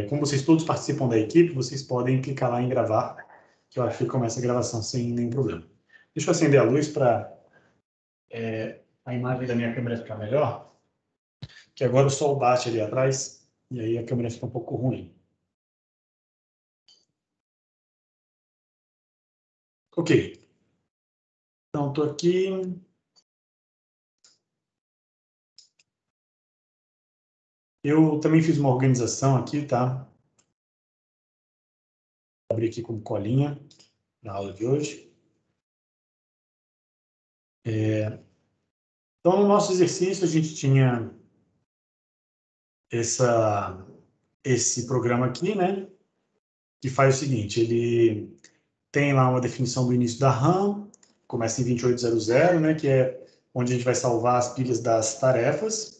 Como vocês todos participam da equipe, vocês podem clicar lá em gravar, que eu acho que começa a gravação sem nenhum problema. Deixa eu acender a luz para a imagem da minha câmera ficar melhor, que agora o sol bate ali atrás, e aí a câmera fica um pouco ruim. Ok. Então, estou aqui. Eu também fiz uma organização aqui, tá? Vou abrir aqui como colinha na aula de hoje. Então, no nosso exercício, a gente tinha esse programa aqui, né? Que faz o seguinte, ele tem lá uma definição do início da RAM, começa em 2800, né? Que é onde a gente vai salvar as pilhas das tarefas.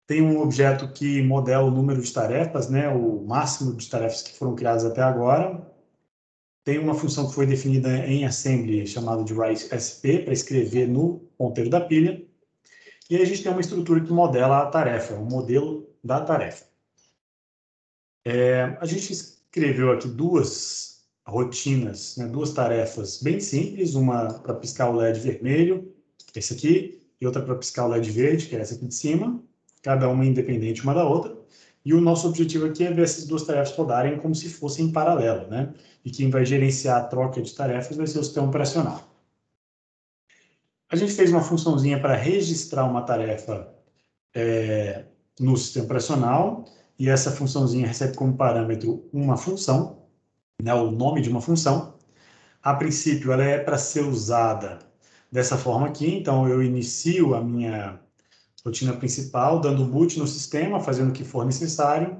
Tem um objeto que modela o número de tarefas, né? O máximo de tarefas que foram criadas até agora. Tem uma função que foi definida em assembly, chamada de write_sp, para escrever no ponteiro da pilha. E aí a gente tem uma estrutura que modela a tarefa, um modelo da tarefa. A gente escreveu aqui duas rotinas, né, duas tarefas bem simples, uma para piscar o LED vermelho, esse aqui, e outra para piscar o LED verde, que é essa aqui de cima, cada uma independente uma da outra. E o nosso objetivo aqui é ver essas duas tarefas rodarem como se fossem em paralelo, né? E quem vai gerenciar a troca de tarefas vai ser o sistema operacional. A gente fez uma funçãozinha para registrar uma tarefa no sistema operacional, e essa funçãozinha recebe como parâmetro uma função, né, o nome de uma função. A princípio, ela é para ser usada dessa forma aqui, então eu inicio a minha rotina principal, dando boot no sistema, fazendo o que for necessário,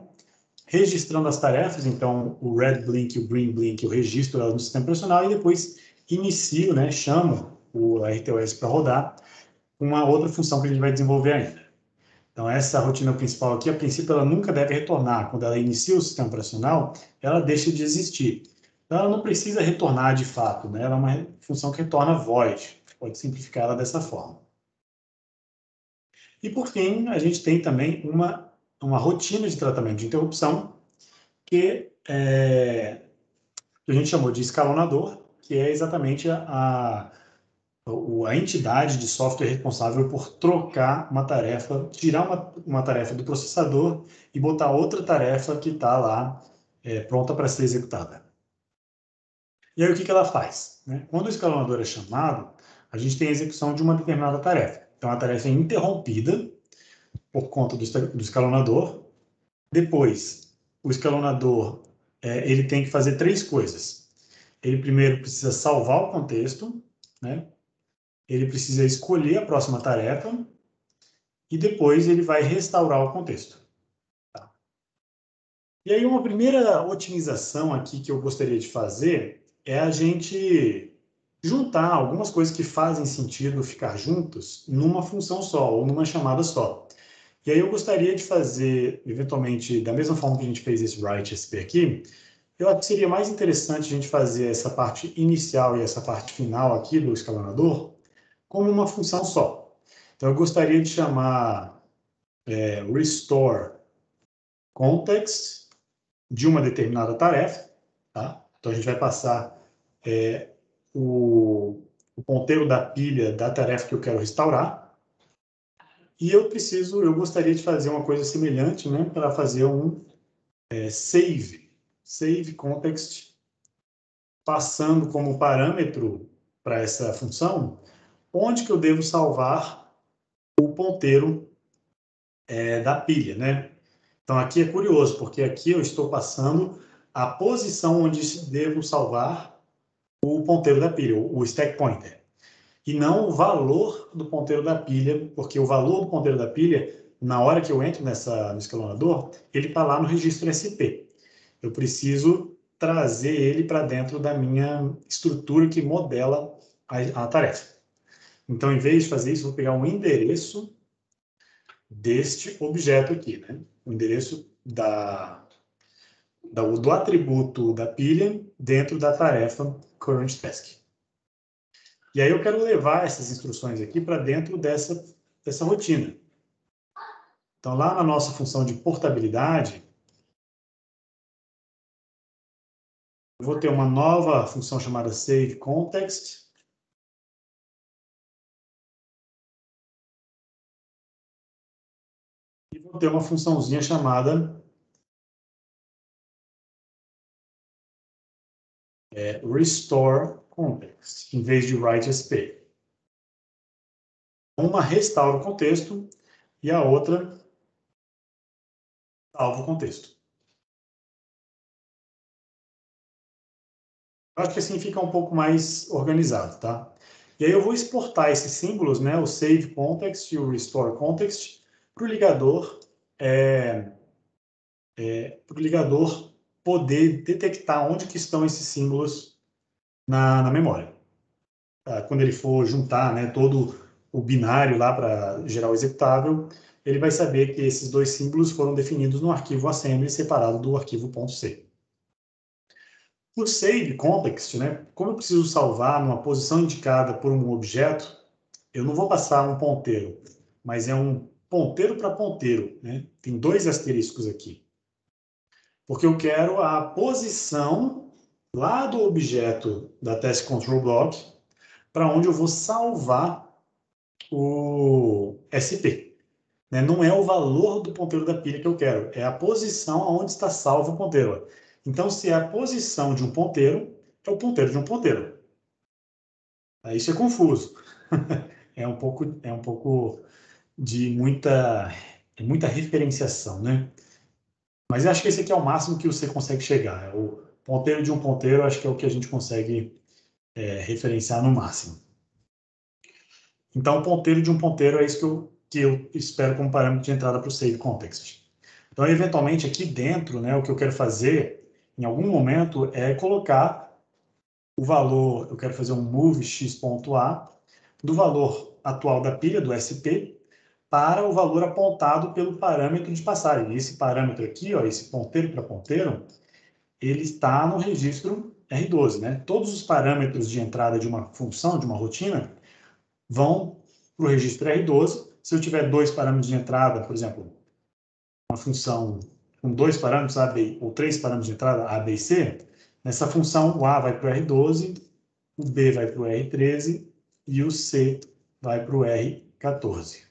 registrando as tarefas, então o red blink e o green blink eu registro elas no sistema operacional e depois inicio, né, chamo o RTOS para rodar, uma outra função que a gente vai desenvolver ainda. Então, essa rotina principal aqui, a princípio, ela nunca deve retornar. Quando ela inicia o sistema operacional, ela deixa de existir. Então, ela não precisa retornar de fato, né? Ela é uma função que retorna void. Pode simplificar ela dessa forma. E, por fim, a gente tem também uma rotina de tratamento de interrupção que a gente chamou de escalonador, que é exatamente a entidade de software responsável por trocar uma tarefa, tirar uma tarefa do processador e botar outra tarefa que está lá pronta para ser executada. E aí o que ela faz? Né? Quando o escalonador é chamado, a gente tem a execução de uma determinada tarefa. Então a tarefa é interrompida por conta do escalonador. Depois, o escalonador ele tem que fazer três coisas. Ele primeiro precisa salvar o contexto, né? Ele precisa escolher a próxima tarefa e depois ele vai restaurar o contexto. Tá? E aí uma primeira otimização aqui que eu gostaria de fazer é a gente juntar algumas coisas que fazem sentido ficar juntas numa função só, ou numa chamada só. E aí eu gostaria de fazer, eventualmente, da mesma forma que a gente fez esse write_sp aqui, eu acho que seria mais interessante a gente fazer essa parte inicial e essa parte final aqui do escalonador como uma função só. Então, eu gostaria de chamar restore context de uma determinada tarefa. Tá? Então, a gente vai passar o ponteiro da pilha da tarefa que eu quero restaurar. E eu gostaria de fazer uma coisa semelhante, né, para fazer um save context, passando como parâmetro para essa função, onde que eu devo salvar o ponteiro da pilha, né? Então, aqui é curioso, porque aqui eu estou passando a posição onde devo salvar o ponteiro da pilha, o stack pointer, e não o valor do ponteiro da pilha, porque o valor do ponteiro da pilha, na hora que eu entro no escalonador, ele está lá no registro SP. Eu preciso trazer ele para dentro da minha estrutura que modela a tarefa. Então, em vez de fazer isso, eu vou pegar um endereço deste objeto aqui, né? O endereço do atributo da pilha dentro da tarefa current task. E aí eu quero levar essas instruções aqui para dentro dessa rotina. Então, lá na nossa função de portabilidade, Eu vou ter uma nova função chamada saveContext. E vou ter uma funçãozinha chamada restoreContext, em vez de writeSP. Uma restaura o contexto e a outra salva o contexto. Eu acho que assim fica um pouco mais organizado, tá? E aí eu vou exportar esses símbolos, né, o saveContext e o restoreContext, para o ligador, poder detectar onde que estão esses símbolos na memória. Quando ele for juntar, né, todo o binário lá para gerar o executável, ele vai saber que esses dois símbolos foram definidos no arquivo assembly separado do arquivo .c. O saveContext, né, como eu preciso salvar numa posição indicada por um objeto, eu não vou passar um ponteiro, mas é um ponteiro para ponteiro, né? Tem dois asteriscos aqui. Porque eu quero a posição lá do objeto da Task Control Block para onde eu vou salvar o SP. Né? Não é o valor do ponteiro da pilha que eu quero, é a posição onde está salvo o ponteiro. Então, se é a posição de um ponteiro, é o ponteiro de um ponteiro. Isso é confuso. É um pouco de muita referenciação, né? Mas eu acho que esse aqui é o máximo que você consegue chegar. O ponteiro de um ponteiro, acho que é o que a gente consegue referenciar no máximo. Então, o ponteiro de um ponteiro é isso que eu espero como parâmetro de entrada para o saveContext. Então, eventualmente, aqui dentro, né, o que eu quero fazer, em algum momento, é colocar o valor, eu quero fazer um move x.a do valor atual da pilha, do SP, para o valor apontado pelo parâmetro de passagem. E esse parâmetro aqui, ó, esse ponteiro para ponteiro, ele está no registro R12, né? Todos os parâmetros de entrada de uma função, de uma rotina, vão para o registro R12. Se eu tiver dois parâmetros de entrada, por exemplo, uma função com dois parâmetros, A, B, ou três parâmetros de entrada, A, B e C, nessa função o A vai para o R12, o B vai para o R13 e o C vai para o R14.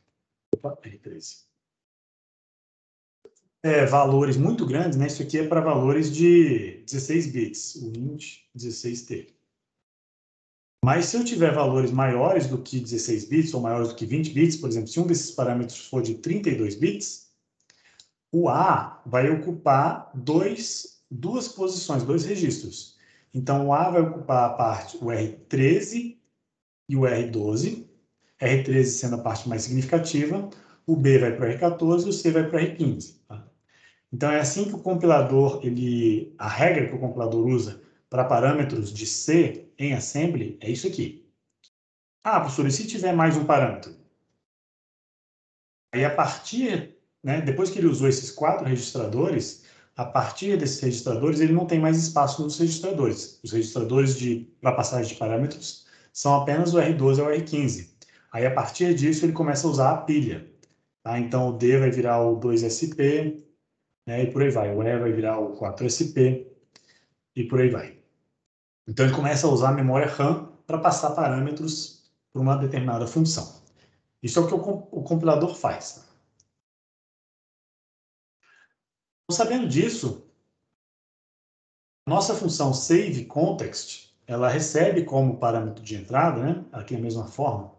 Opa, R13. Valores muito grandes, né? Isso aqui é para valores de 16 bits, o int 16t. Mas se eu tiver valores maiores do que 16 bits ou maiores do que 20 bits, por exemplo, se um desses parâmetros for de 32 bits, o A vai ocupar duas posições, dois registros. Então, o A vai ocupar a parte, o R13 e o R12, R13 sendo a parte mais significativa, o B vai para o R14 e o C vai para o R15. Tá? Então, é assim que o compilador, a regra que o compilador usa para parâmetros de C em assembly é isso aqui. Ah, professor, e se tiver mais um parâmetro? Aí, a partir, né, depois que ele usou esses 4 registradores, a partir desses registradores, ele não tem mais espaço nos registradores. Os registradores para passagem de parâmetros são apenas o R12 e o R15. Aí, a partir disso, ele começa a usar a pilha. Tá? Então, o D vai virar o 2SP, né, e por aí vai. O E vai virar o 4SP, e por aí vai. Então, ele começa a usar a memória RAM para passar parâmetros para uma determinada função. Isso é o que o compilador faz. Então, sabendo disso, nossa função saveContext, ela recebe como parâmetro de entrada, né, aqui da mesma forma,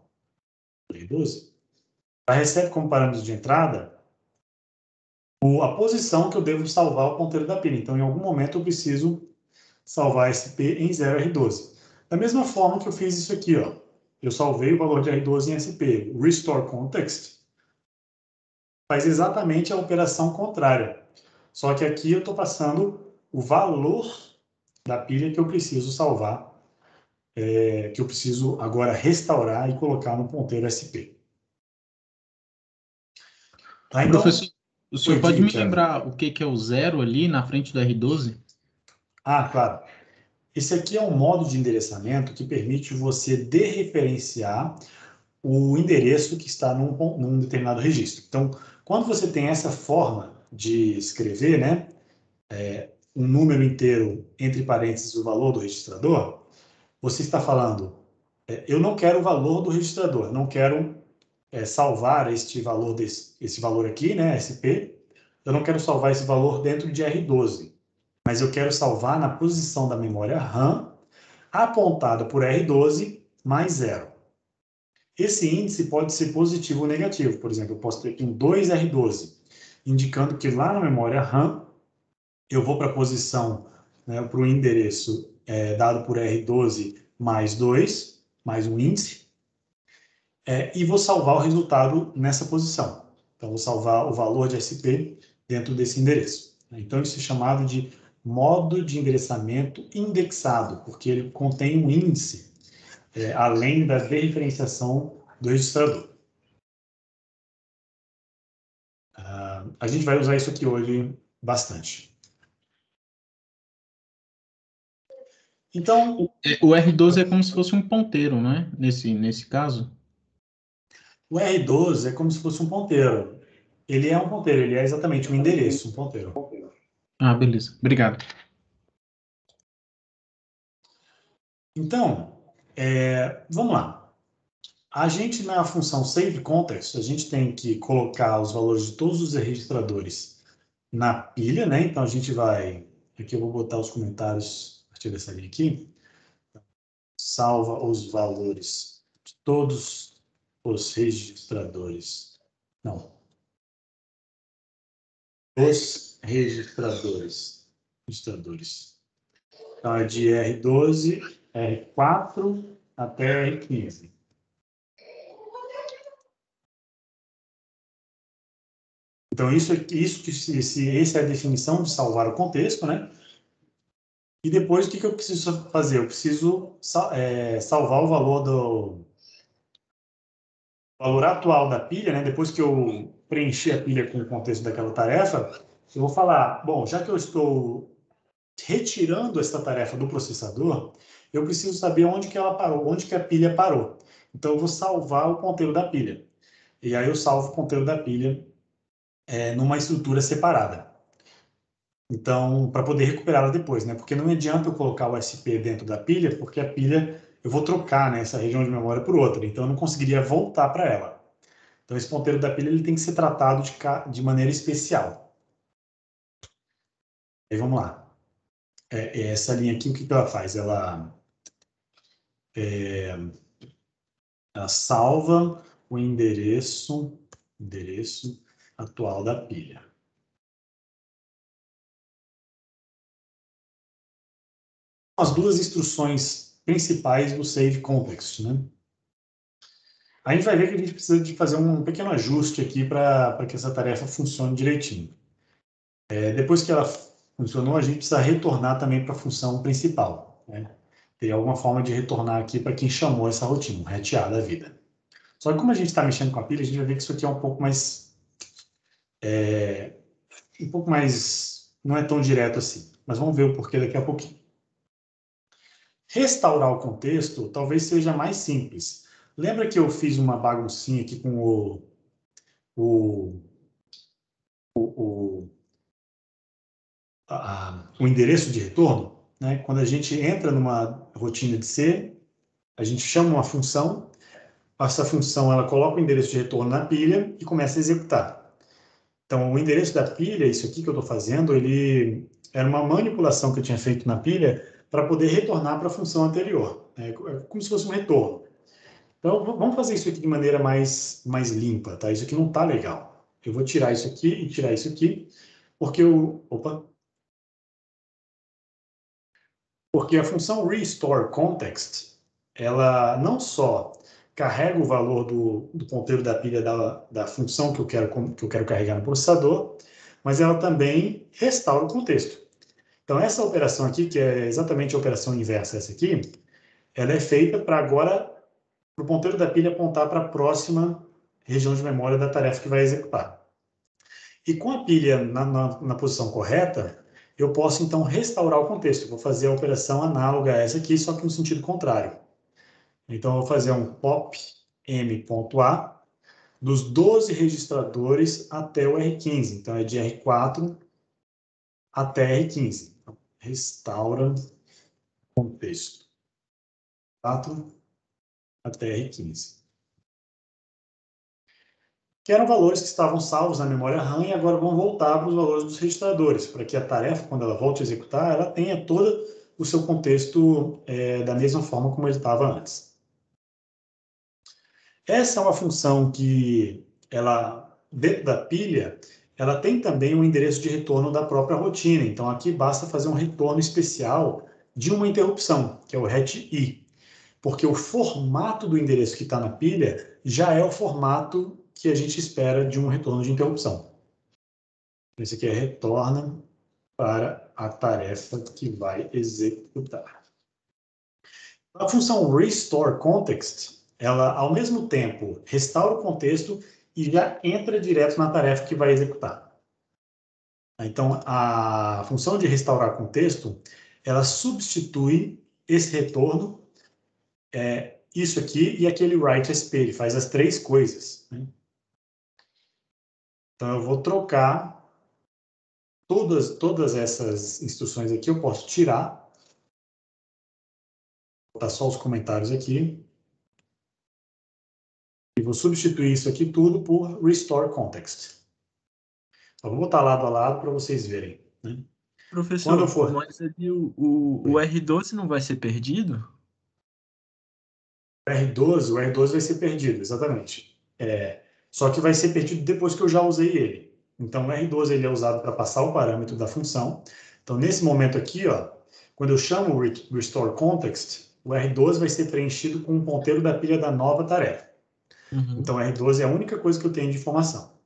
12, ela recebe como parâmetro de entrada a posição que eu devo salvar o ponteiro da pilha. Então, em algum momento, eu preciso salvar SP em 0R12. Da mesma forma que eu fiz isso aqui, ó. Eu salvei o valor de R12 em SP. RestoreContext faz exatamente a operação contrária. Só que aqui eu estou passando o valor da pilha que eu preciso salvar, que eu preciso agora restaurar e colocar no ponteiro SP. Tá, então, Professor, o senhor pode diga, me Thiago. lembrar o que é o zero ali na frente do R12? Ah, claro. Esse aqui é um modo de endereçamento que permite você dereferenciar o endereço que está num determinado registro. Então, quando você tem essa forma de escrever, né, um número inteiro, entre parênteses, o valor do registrador, você está falando, eu não quero o valor do registrador, não quero salvar este valor, esse valor aqui, né, SP, eu não quero salvar esse valor dentro de R12, mas eu quero salvar na posição da memória RAM, apontada por R12 mais 0. Esse índice pode ser positivo ou negativo. Por exemplo, eu posso ter aqui um 2R12, indicando que lá na memória RAM, eu vou para a posição, né, para o endereço dado por R12 mais 2, mais um índice, e vou salvar o resultado nessa posição. Então, vou salvar o valor de SP dentro desse endereço. Então, isso é chamado de modo de endereçamento indexado, porque ele contém um índice, além da dereferenciação do registrador. A gente vai usar isso aqui hoje bastante. Então, o R12 é como se fosse um ponteiro, não é? Nesse caso? O R12 é como se fosse um ponteiro. Ele é um ponteiro, ele é exatamente um endereço, um ponteiro. Ah, beleza. Obrigado. Então, vamos lá. A gente, na função SaveContext, a gente tem que colocar os valores de todos os registradores na pilha, né? Então, a gente vai... Aqui eu vou botar os comentários a partir dessa linha aqui. Salva os valores de todos os registradores. Não. Os registradores. Então, é de R12, R4 até R15. Então, essa é a definição de salvar o contexto, né? E depois, o que eu preciso fazer? Eu preciso salvar o valor atual da pilha, né? Depois que eu preencher a pilha com o contexto daquela tarefa, eu vou falar, bom, já que eu estou retirando essa tarefa do processador, eu preciso saber onde que ela parou, onde que a pilha parou. Então, eu vou salvar o ponteiro da pilha. E aí eu salvo o ponteiro da pilha numa estrutura separada. Então, para poder recuperá-la depois, né? Porque não adianta eu colocar o SP dentro da pilha, porque a pilha, eu vou trocar, né, essa região de memória por outra, então eu não conseguiria voltar para ela. Então, esse ponteiro da pilha ele tem que ser tratado de maneira especial. Aí, vamos lá. Essa linha aqui, o que ela faz? Ela salva o endereço atual da pilha. As duas instruções principais do Save Context, né? A gente vai ver que a gente precisa de fazer um pequeno ajuste aqui para que essa tarefa funcione direitinho. Depois que ela funcionou, a gente precisa retornar também para a função principal, né? Tem alguma forma de retornar aqui para quem chamou essa rotina, um retear da vida. Só que como a gente está mexendo com a pilha, a gente vai ver que isso aqui é um pouco mais... não é tão direto assim. Mas vamos ver o porquê daqui a pouquinho. Restaurar o contexto talvez seja mais simples. Lembra que eu fiz uma baguncinha aqui com o endereço de retorno? Né? Quando a gente entra numa rotina de C, a gente chama uma função, essa função ela coloca o endereço de retorno na pilha e começa a executar. Então, o endereço da pilha, isso aqui que eu estou fazendo, ele era uma manipulação que eu tinha feito na pilha para poder retornar para a função anterior. É como se fosse um retorno. Então, vamos fazer isso aqui de maneira mais limpa, tá? Isso aqui não está legal. Eu vou tirar isso aqui e tirar isso aqui, porque porque a função restore context, ela não só carrega o valor do ponteiro da pilha da função que eu quero carregar no processador, mas ela também restaura o contexto. Então, essa operação aqui, que é exatamente a operação inversa essa aqui, ela é feita para agora, para o ponteiro da pilha apontar para a próxima região de memória da tarefa que vai executar. E com a pilha na posição correta, eu posso, então, restaurar o contexto. Eu vou fazer a operação análoga a essa aqui, só que no sentido contrário. Então, eu vou fazer um pop m.a dos 12 registradores até o R15. Então, é de R4 até R15. Então, restaura contexto 4 até R15. Que eram valores que estavam salvos na memória RAM e agora vão voltar para os valores dos registradores, para que a tarefa, quando ela volte a executar, ela tenha todo o seu contexto da mesma forma como ele estava antes. Essa é uma função que, ela, dentro da pilha, ela tem também um endereço de retorno da própria rotina. Então, aqui basta fazer um retorno especial de uma interrupção, que é o RET-I, porque o formato do endereço que está na pilha já é o formato que a gente espera de um retorno de interrupção. Esse aqui é retorna para a tarefa que vai executar. A função restore context, ela, ao mesmo tempo, restaura o contexto e já entra direto na tarefa que vai executar. Então, a função de restaurar contexto, ela substitui esse retorno, isso aqui e aquele write SP, ele faz as três coisas, né? Então, eu vou trocar todas essas instruções aqui, eu posso tirar, vou botar só os comentários aqui, e vou substituir isso aqui tudo por restore context. Então, vou botar lado a lado para vocês verem, né? Quando eu Professor, for... mas ali o R12 não vai ser perdido? O R12 vai ser perdido, exatamente. Só que vai ser perdido depois que eu já usei ele. Então, o R12 ele é usado para passar o parâmetro da função. Então, nesse momento aqui, ó, quando eu chamo o restore context, o R12 vai ser preenchido com o ponteiro da pilha da nova tarefa. Uhum. Então, o R12 é a única coisa que eu tenho de informação.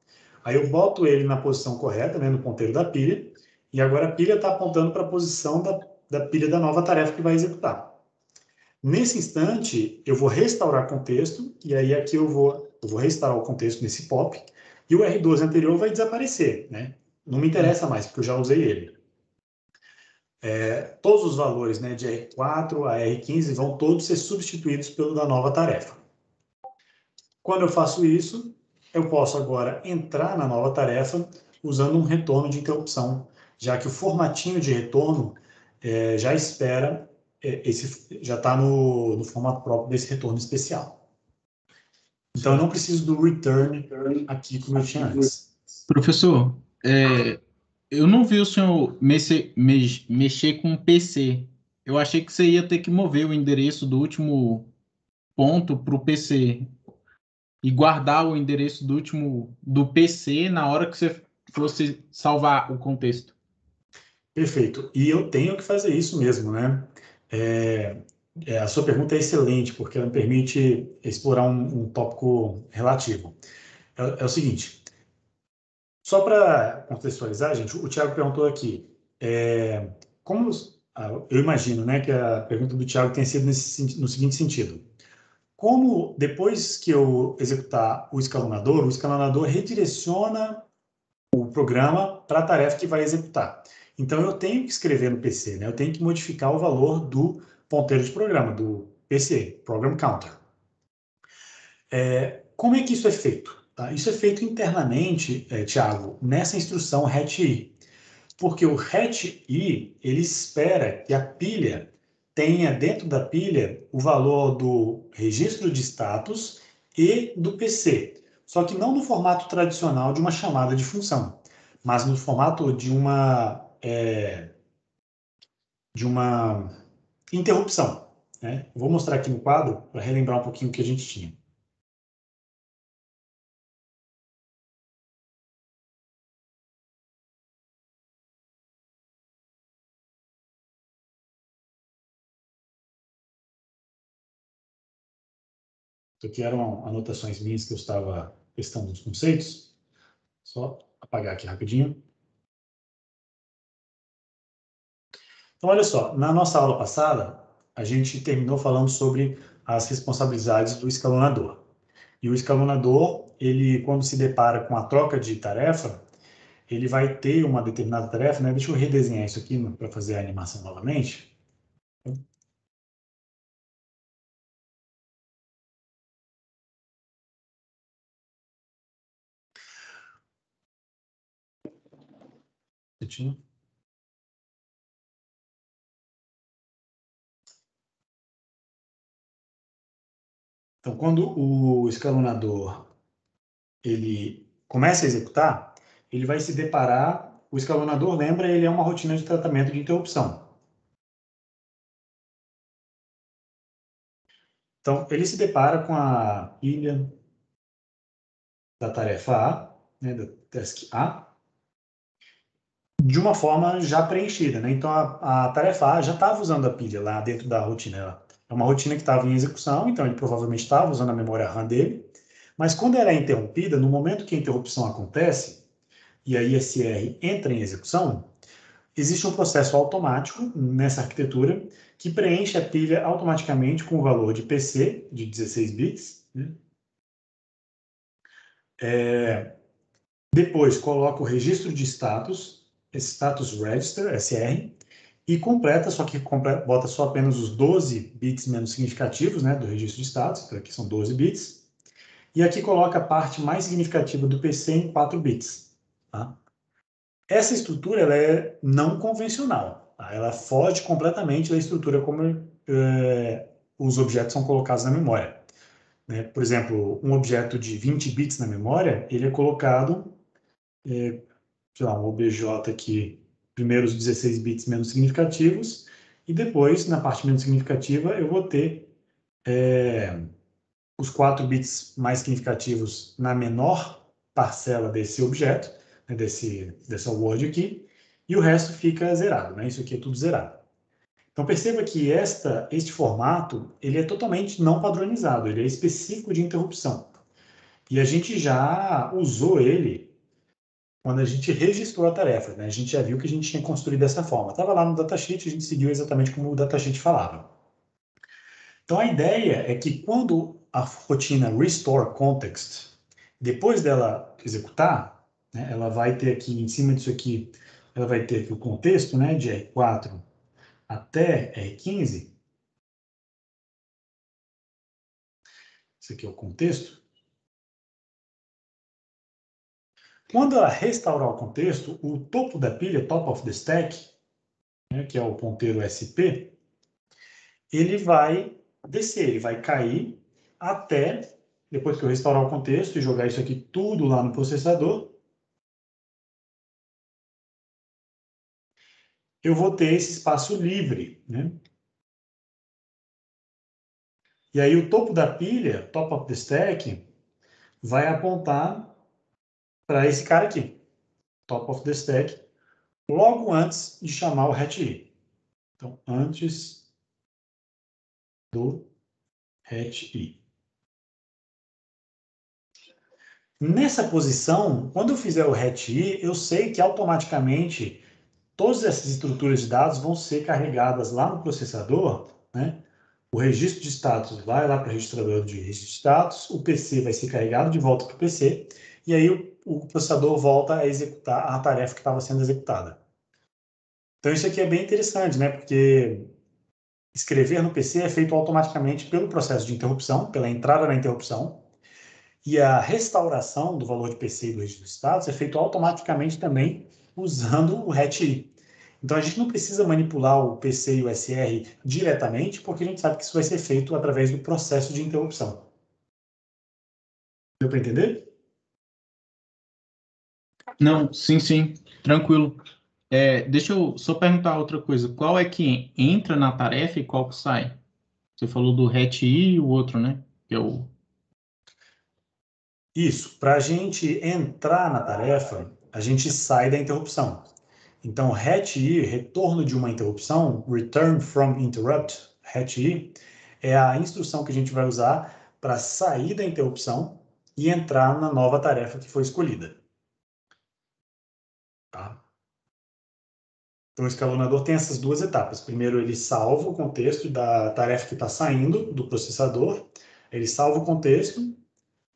Aí eu boto ele na posição correta, né, no ponteiro da pilha, e agora a pilha está apontando para a posição da pilha da nova tarefa que vai executar. Nesse instante, eu vou restaurar contexto, e aí aqui eu vou restaurar o contexto nesse pop, e o R12 anterior vai desaparecer, né? Não me interessa mais, porque eu já usei ele. Todos os valores, né, de R4 a R15 vão todos ser substituídos pelo da nova tarefa. Quando eu faço isso, eu posso agora entrar na nova tarefa usando um retorno de interrupção, já que o formatinho de retorno já espera, já está no formato próprio desse retorno especial. Então, eu não preciso do return aqui como eu tinha antes. Professor, eu não vi o senhor mexer com o PC. Eu achei que você ia ter que mover o endereço do último ponto para o PC e guardar o endereço do PC na hora que você fosse salvar o contexto. Perfeito. E eu tenho que fazer isso mesmo, né? A sua pergunta é excelente, porque ela me permite explorar um tópico relativo. É o seguinte, só para contextualizar, gente, o Thiago perguntou aqui, como eu imagino, né, que a pergunta do Thiago tenha sido no seguinte sentido: como depois que eu executar o escalonador redireciona o programa para a tarefa que vai executar. Então eu tenho que escrever no PC, né? Eu tenho que modificar o valor do ponteiro de programa, do PC, Program Counter. Como é que isso é feito? Tá? Isso é feito internamente, Thiago, nessa instrução RET-I. Porque o RET-I, ele espera que a pilha tenha dentro da pilha o valor do registro de status e do PC. Só que não no formato tradicional de uma chamada de função, mas no formato de uma interrupção, né? Eu vou mostrar aqui no quadro para relembrar um pouquinho o que a gente tinha. Isso aqui eram anotações minhas que eu estava testando os conceitos. Só apagar aqui rapidinho. Então, olha só, na nossa aula passada, a gente terminou falando sobre as responsabilidades do escalonador. E o escalonador, ele, quando se depara com a troca de tarefa, ele vai ter uma determinada tarefa, né? Deixa eu redesenhar isso aqui para fazer a animação novamente. Então, quando o escalonador ele começa a executar, ele vai se deparar, o escalonador, lembra, ele é uma rotina de tratamento de interrupção. Então, ele se depara com a pilha da tarefa A, né, da task A, de uma forma já preenchida, né? Então, a tarefa A já estava usando a pilha lá dentro da rotina. É uma rotina que estava em execução, então ele provavelmente estava usando a memória RAM dele, mas quando ela é interrompida, no momento que a interrupção acontece, e a ISR entra em execução, existe um processo automático nessa arquitetura que preenche a pilha automaticamente com o valor de PC, de 16 bits, né? Depois coloca o registro de status, status register, SR, e completa, só que bota só apenas os 12 bits menos significativos, né, do registro de status, então aqui são 12 bits, e aqui coloca a parte mais significativa do PC em 4 bits. Tá? Essa estrutura ela é não convencional, tá? Ela foge completamente da estrutura como os objetos são colocados na memória. Né? Por exemplo, um objeto de 20 bits na memória, ele é colocado, sei lá, um OBJ aqui, primeiro os 16 bits menos significativos, e depois, na parte menos significativa, eu vou ter os 4 bits mais significativos na menor parcela desse objeto, né, dessa word aqui, e o resto fica zerado, né? Isso aqui é tudo zerado. Então perceba que este formato ele é totalmente não padronizado, ele é específico de interrupção. E a gente já usou ele quando a gente registrou a tarefa, né? A gente já viu que a gente tinha construído dessa forma. Estava lá no datasheet, a gente seguiu exatamente como o datasheet falava. Então a ideia é que quando a rotina restore context, depois dela executar, né, ela vai ter aqui, em cima disso aqui, ela vai ter aqui o contexto, né, de R4 até R15. Esse aqui é o contexto. Quando ela restaurar o contexto, o topo da pilha, top of the stack, né, que é o ponteiro SP, ele vai descer, ele vai cair até, depois que eu restaurar o contexto e jogar isso aqui tudo lá no processador, eu vou ter esse espaço livre, né? E aí o topo da pilha, top of the stack, vai apontar para esse cara aqui, top of the stack, logo antes de chamar o hatch. Então, antes do hatch. Nessa posição, quando eu fizer o hatch, eu sei que automaticamente todas essas estruturas de dados vão ser carregadas lá no processador, né? O registro de status vai lá para o registrador de registro de status, o PC vai ser carregado de volta para o PC, e aí o processador volta a executar a tarefa que estava sendo executada. Então isso aqui é bem interessante, né? Porque escrever no PC é feito automaticamente pelo processo de interrupção, pela entrada na interrupção, e a restauração do valor de PC e do registro de status é feito automaticamente também usando o hatch. Então a gente não precisa manipular o PC e o SR diretamente, porque a gente sabe que isso vai ser feito através do processo de interrupção. Deu para entender? Não, sim, tranquilo. Deixa eu só perguntar outra coisa. Qual é que entra na tarefa e qual que sai? Você falou do hatch e o outro, né? Que é o... Isso. Para a gente entrar na tarefa, a gente sai da interrupção. Então, hatch, retorno de uma interrupção, return from interrupt, hatch, é a instrução que a gente vai usar para sair da interrupção e entrar na nova tarefa que foi escolhida. Tá? Então, o escalonador tem essas duas etapas. Primeiro, ele salva o contexto da tarefa que está saindo do processador, ele salva o contexto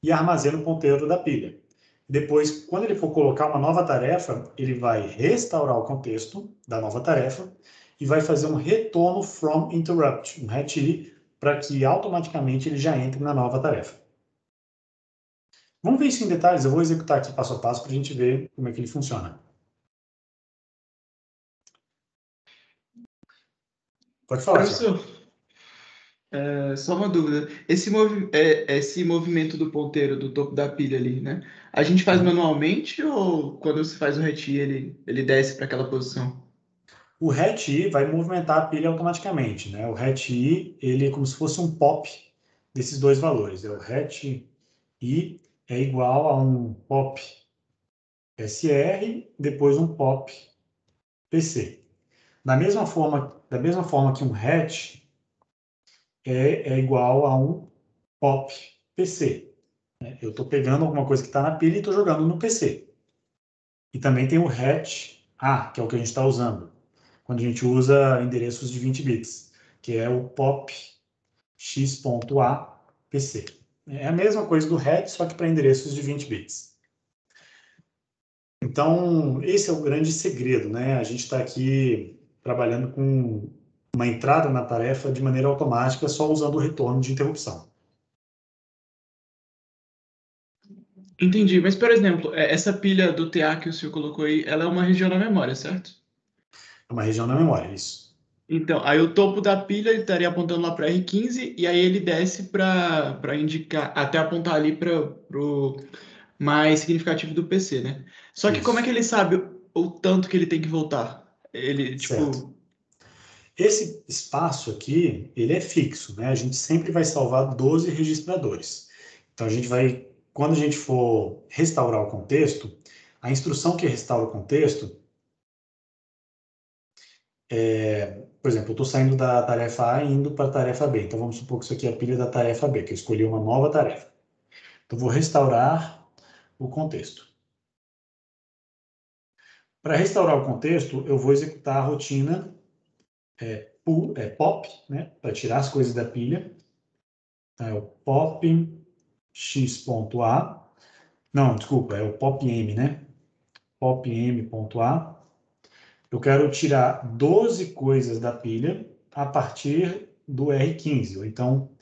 e armazena o ponteiro da pilha. Depois, quando ele for colocar uma nova tarefa, ele vai restaurar o contexto da nova tarefa e vai fazer um retorno from interrupt, um hatch, para que automaticamente ele já entre na nova tarefa. Vamos ver isso em detalhes, eu vou executar aqui passo a passo para a gente ver como é que ele funciona. Pode falar, Thiago. Professor, Só uma dúvida. Esse movimento do ponteiro do topo da pilha ali, né? A gente faz manualmente ou quando você faz o RET ele desce para aquela posição? O RET vai movimentar a pilha automaticamente, né? O RET ele é como se fosse um pop desses dois valores. O RET é igual a um pop SR, depois um pop PC. Da mesma forma que um hatch é igual a um pop PC. Né? Eu estou pegando alguma coisa que está na pilha e estou jogando no PC. E também tem o hatch A, que é o que a gente está usando, quando a gente usa endereços de 20 bits, que é o pop x.a PC. É a mesma coisa do hatch, só que para endereços de 20 bits. Então, esse é o grande segredo, né? A gente está aqui trabalhando com uma entrada na tarefa de maneira automática, só usando o retorno de interrupção. Entendi, mas por exemplo, essa pilha do TA que o senhor colocou aí, ela é uma região da memória, certo? É uma região da memória, isso. Então, aí o topo da pilha ele estaria apontando lá para R15 e aí ele desce para indicar, até apontar ali para o mais significativo do PC, né? Só que como é Isso, que ele sabe o tanto que ele tem que voltar? Ele, certo. tipo, Esse espaço aqui, ele é fixo, né? A gente sempre vai salvar 12 registradores. Então, quando a gente for restaurar o contexto, a instrução que restaura o contexto por exemplo, eu estou saindo da tarefa A e indo para a tarefa B. Então, vamos supor que isso aqui é a pilha da tarefa B, que eu escolhi uma nova tarefa. Então, vou restaurar o contexto. Para restaurar o contexto, eu vou executar a rotina pop, né, para tirar as coisas da pilha. Então, é o pop x.a. Não, desculpa, é o pop m, né? Pop m.a. Eu quero tirar 12 coisas da pilha a partir do R15, ou então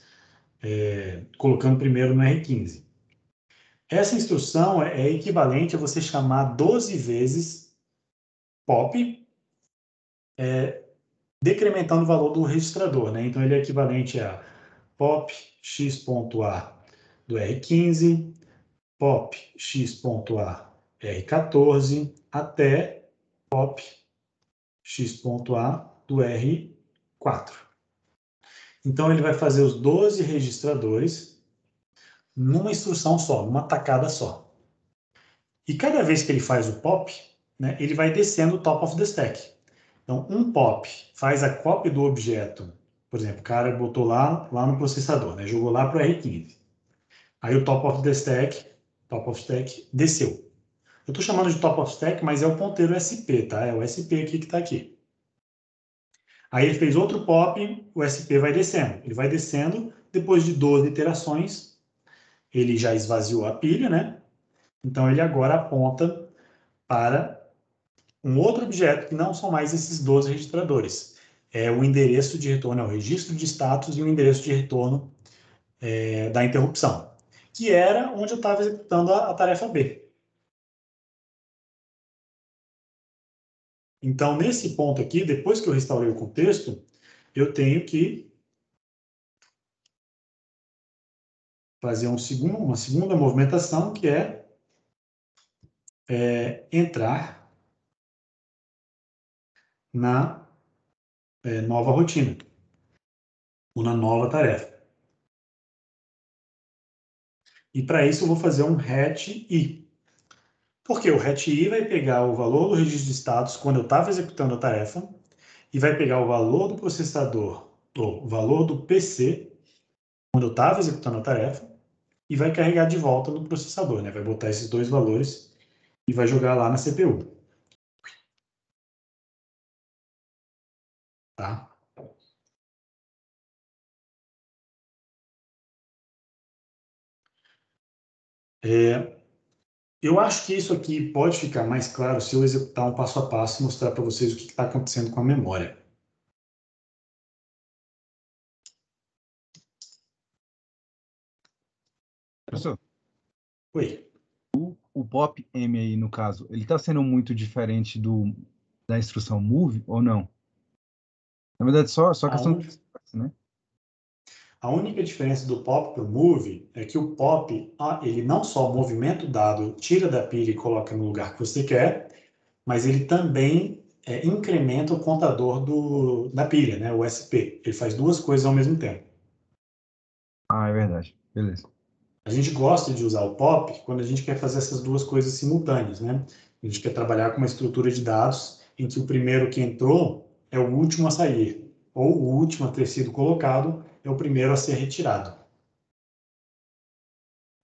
colocando primeiro no R15. Essa instrução é equivalente a você chamar 12 vezes pop, decrementando o valor do registrador, né? Então, ele é equivalente a pop x.a do R15, pop x.a R14, até pop x.a do R4. Então, ele vai fazer os 12 registradores numa instrução só, numa tacada só. E cada vez que ele faz o pop, né, ele vai descendo o top of the stack. Então, um pop faz a cópia do objeto. Por exemplo, o cara botou lá no processador, né, jogou lá para o R15. Aí o top of stack desceu. Eu estou chamando de top of stack, mas é o ponteiro SP, tá? É o SP aqui que está aqui. Aí ele fez outro pop, o SP vai descendo. Ele vai descendo, depois de 12 iterações, ele já esvaziou a pilha, né? Então ele agora aponta para um outro objeto que não são mais esses 12 registradores. É o endereço de retorno, é o registro de status e o endereço de retorno da interrupção, que era onde eu estava executando a tarefa B. Então, nesse ponto aqui, depois que eu restaurei o contexto, eu tenho que fazer uma segunda movimentação, que entrar na nova rotina, ou na nova tarefa. E para isso eu vou fazer um hatch i. Porque o hatch i vai pegar o valor do registro de status quando eu estava executando a tarefa e vai pegar o valor do processador, ou o valor do PC, quando eu estava executando a tarefa, e vai carregar de volta no processador, né? Vai botar esses dois valores e vai jogar lá na CPU. Tá? Eu acho que isso aqui pode ficar mais claro se eu executar um passo a passo e mostrar para vocês o que está acontecendo com a memória. Professor, Oi. o pop M aí, no caso, ele está sendo muito diferente da instrução move ou não? Na verdade, só questão Aonde? de, né? A única diferença do POP para o move é que o POP, ele não só movimenta o dado, tira da pilha e coloca no lugar que você quer, mas ele também incrementa o contador da pilha, né, o SP. Ele faz duas coisas ao mesmo tempo. Ah, é verdade. Beleza. A gente gosta de usar o POP quando a gente quer fazer essas duas coisas simultâneas, né? A gente quer trabalhar com uma estrutura de dados em que o primeiro que entrou é o último a sair, ou o último a ter sido colocado é o primeiro a ser retirado.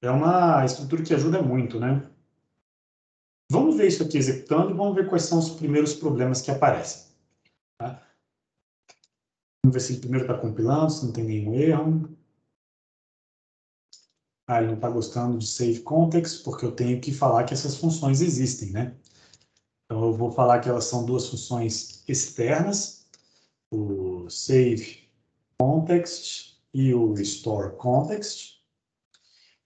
É uma estrutura que ajuda muito, né? Vamos ver isso aqui executando e vamos ver quais são os primeiros problemas que aparecem. Tá? Vamos ver se ele primeiro está compilando, se não tem nenhum erro. Ele não está gostando de save context, porque eu tenho que falar que essas funções existem, né? Então, eu vou falar que elas são duas funções externas, o save context e o restore context.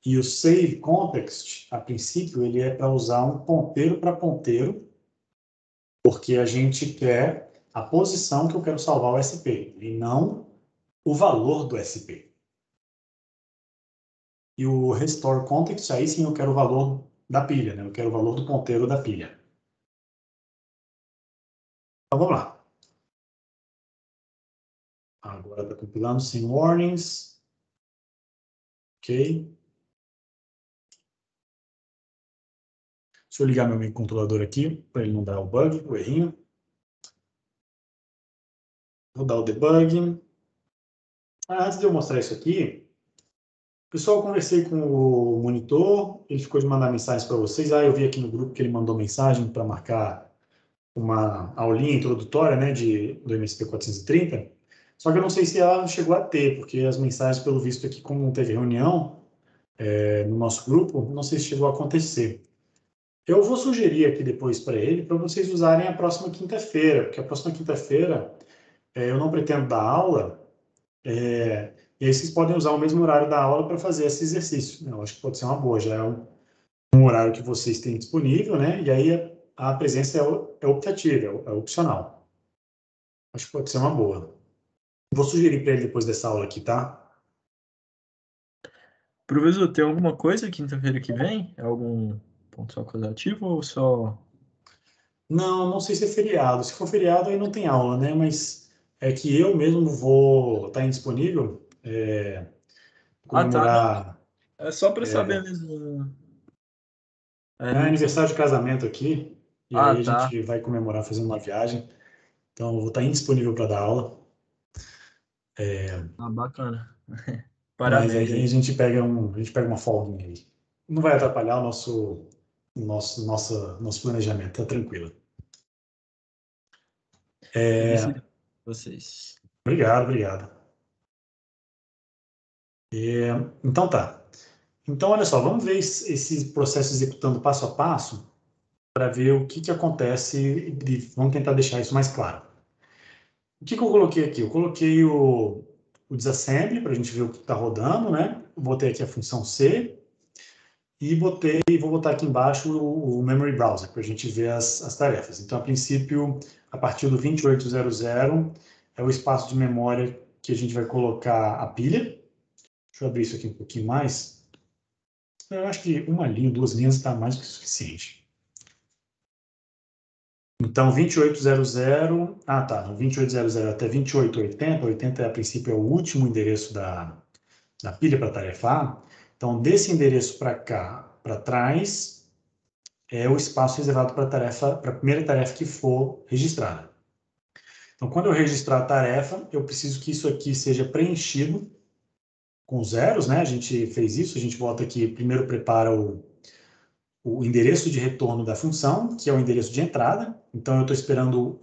E o save context, a princípio, ele é para usar um ponteiro para ponteiro, porque a gente quer a posição que eu quero salvar o SP, e não o valor do SP. E o restore context, aí sim eu quero o valor da pilha, né? Eu quero o valor do ponteiro da pilha. Então, vamos lá. Agora está compilando sem warnings. Ok. Deixa eu ligar meu controlador aqui, para ele não dar o bug, o errinho. Vou dar o debug. Antes de eu mostrar isso aqui, pessoal, eu conversei com o monitor, ele ficou de mandar mensagens para vocês. Eu vi aqui no grupo que ele mandou mensagem para marcar uma aulinha introdutória, né, do MSP 430. Só que eu não sei se ela chegou a ter, porque as mensagens, pelo visto aqui, como não teve reunião no nosso grupo, não sei se chegou a acontecer. Eu vou sugerir aqui depois para ele, para vocês usarem a próxima quinta-feira, porque a próxima quinta-feira eu não pretendo dar aula, e aí vocês podem usar o mesmo horário da aula para fazer esse exercício. Eu acho que pode ser uma boa, já é um horário que vocês têm disponível, né? E aí a presença é optativa, é opcional. Acho que pode ser uma boa. Vou sugerir para ele depois dessa aula aqui, tá? Professor, tem alguma coisa quinta-feira que vem? Algum ponto facultativo ou só... Não, não sei se é feriado. Se for feriado, aí não tem aula, né? Mas é que eu mesmo vou estar indisponível, tá. Não. comemorar. É só para saber mesmo. É aniversário de casamento aqui, e aí a Tá. gente vai comemorar fazendo uma viagem. Então, eu vou estar indisponível para dar aula. Bacana. Mas Parabéns aí a aí. gente pega uma folguinha aí. Não vai atrapalhar o nosso planejamento, tá tranquilo. Felicidades pra vocês. Obrigado, obrigado. Então tá. Então, olha só, vamos ver esse processo executando passo a passo para ver o que acontece e vamos tentar deixar isso mais claro. O que eu coloquei aqui? Eu coloquei o disassembly para a gente ver o que está rodando, né? Eu botei aqui a função C e vou botar aqui embaixo o memory browser para a gente ver as tarefas. Então, a princípio, a partir do 2800 é o espaço de memória que a gente vai colocar a pilha. Deixa eu abrir isso aqui um pouquinho mais. Eu acho que uma linha, duas linhas está mais do que suficiente. Então, 2800, no 2800 até 2880, 80 a princípio é o último endereço da pilha para tarefar. Então, desse endereço para cá, para trás, é o espaço reservado para a primeira tarefa que for registrada. Então, quando eu registrar a tarefa, eu preciso que isso aqui seja preenchido com zeros, né? A gente fez isso, a gente volta aqui, primeiro prepara o endereço de retorno da função, que é o endereço de entrada. Então, eu estou esperando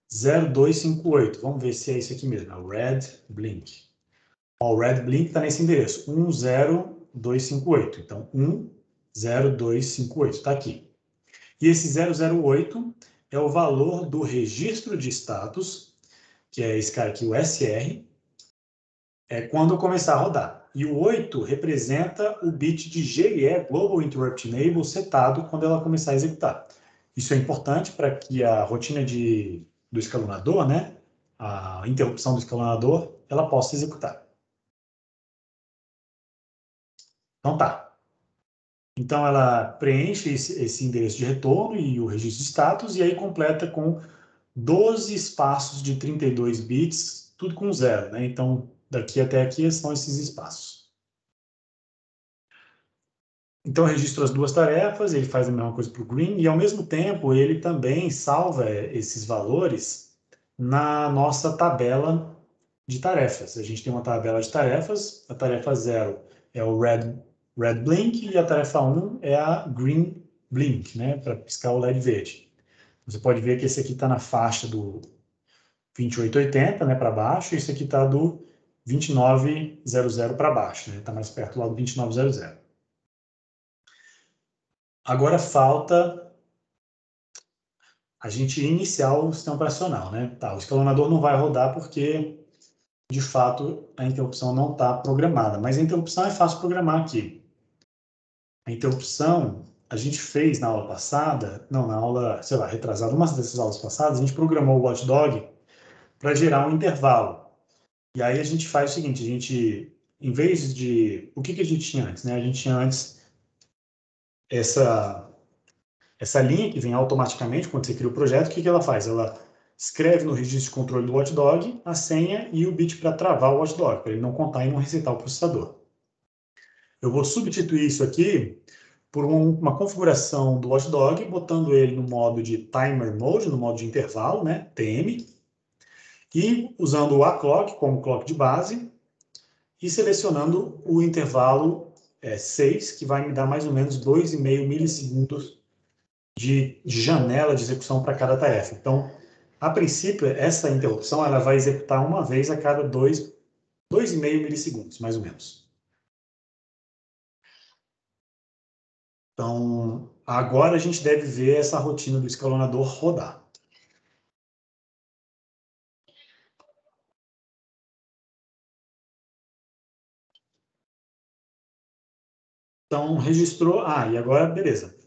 10258. Vamos ver se é isso aqui mesmo, é o red blink. O red blink está nesse endereço, 10258. Então, 10258, está aqui. E esse 008 é o valor do registro de status, que é esse cara aqui, o SR, quando eu começar a rodar. E o 8 representa o bit de GE, Global Interrupt Enable, setado quando ela começar a executar. Isso é importante para que a rotina do escalonador, né, a interrupção do escalonador, ela possa executar. Então tá. Então ela preenche esse endereço de retorno e o registro de status e aí completa com 12 espaços de 32 bits, tudo com zero, né? Então daqui até aqui são esses espaços. Então eu registro as duas tarefas, ele faz a mesma coisa para o green e ao mesmo tempo ele também salva esses valores na nossa tabela de tarefas. A gente tem uma tabela de tarefas, a tarefa 0 é o red blink e a tarefa 1 é a green blink, né, para piscar o LED verde. Você pode ver que esse aqui está na faixa do 2880, né, para baixo, e esse aqui está do 2900 para baixo, né, está mais perto lá do 2900. Agora falta a gente iniciar o sistema operacional, né? Tá, o escalonador não vai rodar porque de fato, a interrupção não está programada. Mas a interrupção é fácil programar aqui. A interrupção, a gente fez na aula passada, não, na aula, sei lá, retrasada, uma dessas aulas passadas, a gente programou o watchdog para gerar um intervalo. E aí a gente faz o seguinte, a gente, em vez de... O que a gente tinha antes, né? A gente tinha antes essa linha que vem automaticamente quando você cria o projeto. O que ela faz? Ela escreve no registro de controle do watchdog a senha e o bit para travar o watchdog, para ele não contar e não resetar o processador. Eu vou substituir isso aqui por uma configuração do watchdog, botando ele no modo de timer mode, no modo de intervalo, né, TM, e usando o aclock como clock de base, e selecionando o intervalo 6, que vai me dar mais ou menos 2,5 milissegundos de janela de execução para cada tarefa. Então, a princípio, essa interrupção ela vai executar uma vez a cada 2,5 milissegundos, mais ou menos. Então, agora a gente deve ver essa rotina do escalonador rodar. Então, registrou. E agora, beleza.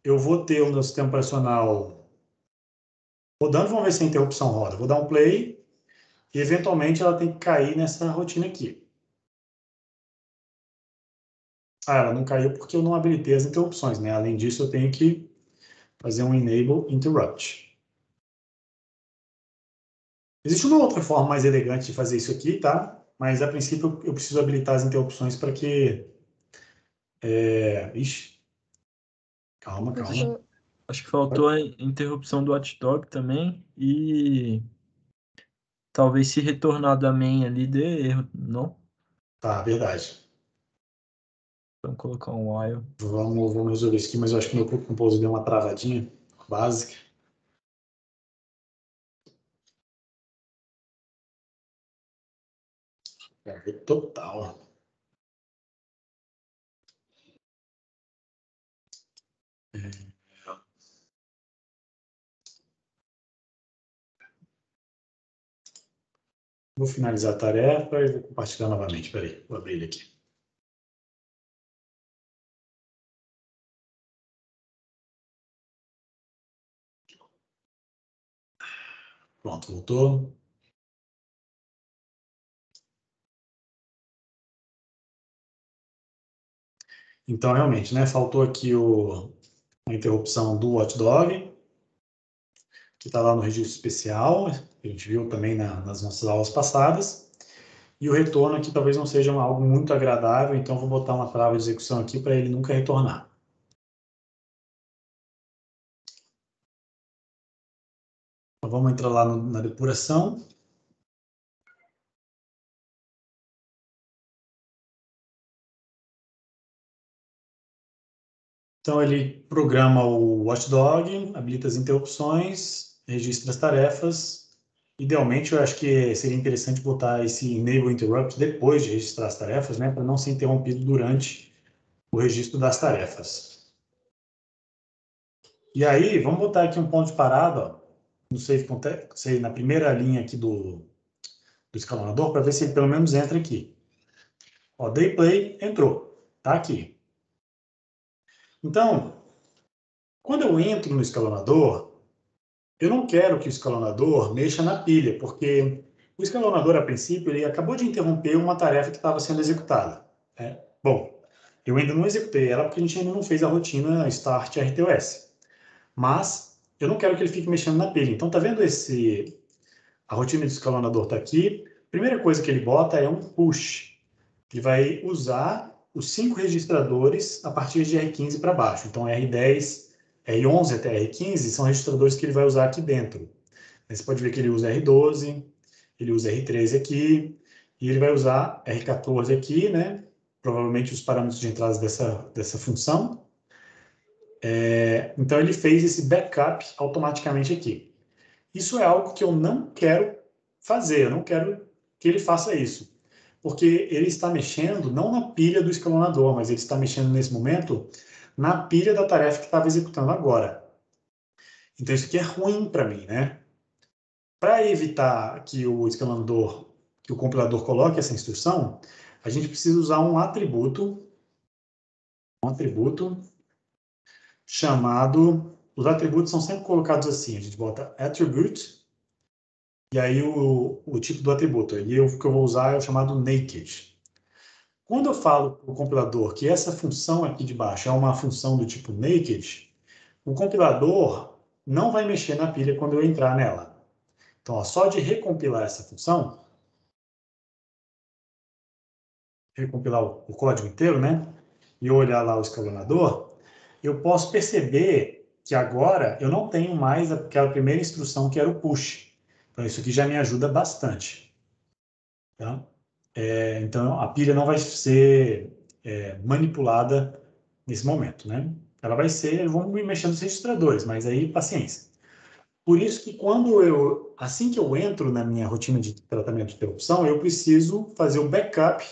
Eu vou ter o meu sistema operacional rodando. Vamos ver se a interrupção roda. Vou dar um play e, eventualmente, ela tem que cair nessa rotina aqui. Ela não caiu porque eu não habilitei as interrupções, né? Além disso, eu tenho que fazer um enable interrupt. Existe uma outra forma mais elegante de fazer isso aqui, tá? Mas, a princípio, eu preciso habilitar as interrupções para que... Ixi. Calma. Acho que faltou a interrupção do watchdog também e talvez se retornar da main ali dê erro, não? Tá, verdade. Vamos colocar um while. Vamos resolver isso aqui, mas eu acho que meu Code Composer deu uma travadinha básica. Total. Vou finalizar a tarefa e vou compartilhar novamente. Espera aí, vou abrir ele aqui. Pronto, voltou. Então, realmente, né, faltou aqui a interrupção do watchdog, que está lá no registro especial, que a gente viu também nas nossas aulas passadas. E o retorno aqui talvez não seja algo muito agradável, então vou botar uma trava de execução aqui para ele nunca retornar. Então, vamos entrar lá na depuração. Então, ele programa o watchdog, habilita as interrupções, registra as tarefas. Idealmente, eu acho que seria interessante botar esse enable interrupt depois de registrar as tarefas, né, para não ser interrompido durante o registro das tarefas. E aí, vamos botar aqui um ponto de parada, ó, no save context, na primeira linha aqui do escalonador, para ver se ele pelo menos entra aqui. Ó, day play, entrou, tá aqui. Então, quando eu entro no escalonador, eu não quero que o escalonador mexa na pilha, porque o escalonador, a princípio, ele acabou de interromper uma tarefa que estava sendo executada. Bom, Eu ainda não executei ela porque a gente ainda não fez a rotina Start RTOS. Mas eu não quero que ele fique mexendo na pilha. Então, tá vendo a rotina do escalonador está aqui. Primeira coisa que ele bota é um push. Ele vai usar os 5 registradores a partir de R15 para baixo. Então, R10, R11 até R15 são registradores que ele vai usar aqui dentro. Aí você pode ver que ele usa R12, ele usa R13 aqui, e ele vai usar R14 aqui, né? Provavelmente os parâmetros de entrada dessa função. Então, ele fez esse backup automaticamente aqui. Isso é algo que eu não quero fazer, eu não quero que ele faça isso. Porque ele está mexendo não na pilha do escalonador, mas ele está mexendo nesse momento na pilha da tarefa que estava executando agora. Então isso aqui é ruim para mim, né? Para evitar que o escalonador, que o compilador coloque essa instrução, a gente precisa usar um atributo chamado... Os atributos são sempre colocados assim, a gente bota attribute, e aí o tipo do atributo. E o que eu vou usar é o chamado naked. Quando eu falo para o compilador que essa função aqui de baixo é uma função do tipo naked, o compilador não vai mexer na pilha quando eu entrar nela. Então, ó, só de recompilar essa função, recompilar o código inteiro, né? E olhar lá o escalonador, eu posso perceber que agora eu não tenho mais aquela primeira instrução que era o push. Então, isso aqui já me ajuda bastante. Tá? Então, a pilha não vai ser manipulada nesse momento, né? Ela vai ser, vamos me mexendo nos registradores, mas aí, paciência. Por isso que assim que eu entro na minha rotina de tratamento de interrupção, eu preciso fazer o backup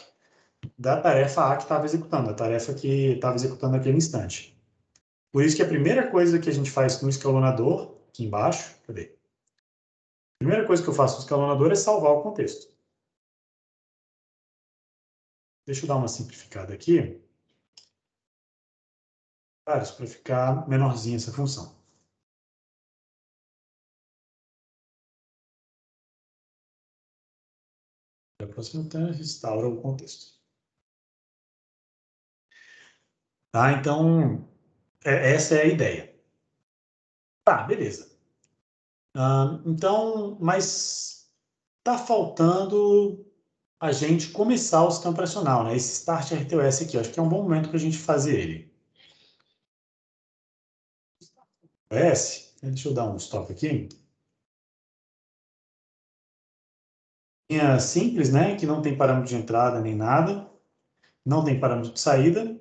da tarefa A que estava executando, a tarefa que estava executando naquele instante. Por isso que a primeira coisa que a gente faz no escalonador, aqui embaixo, cadê? A primeira coisa que eu faço no escalonador é salvar o contexto. Deixa eu dar uma simplificada aqui, para ficar menorzinha essa função. A próxima tela restaura o contexto. Tá? Então, essa é a ideia. Tá, beleza. Então, mas tá faltando a gente começar o sistema operacional, né? Esse Start RTOS aqui, eu acho que é um bom momento para a gente fazer ele. Deixa eu dar um stop aqui. Linha simples, né? Que não tem parâmetro de entrada nem nada, não tem parâmetro de saída.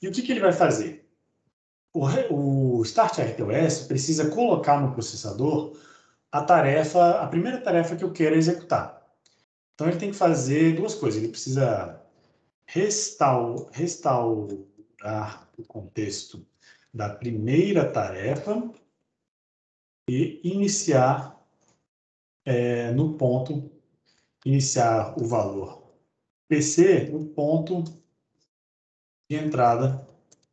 E o que ele vai fazer? O Start RTOS precisa colocar no processador a primeira tarefa que eu quero executar. Então ele tem que fazer duas coisas. Ele precisa restaurar o contexto da primeira tarefa e iniciar iniciar o valor PC no ponto de entrada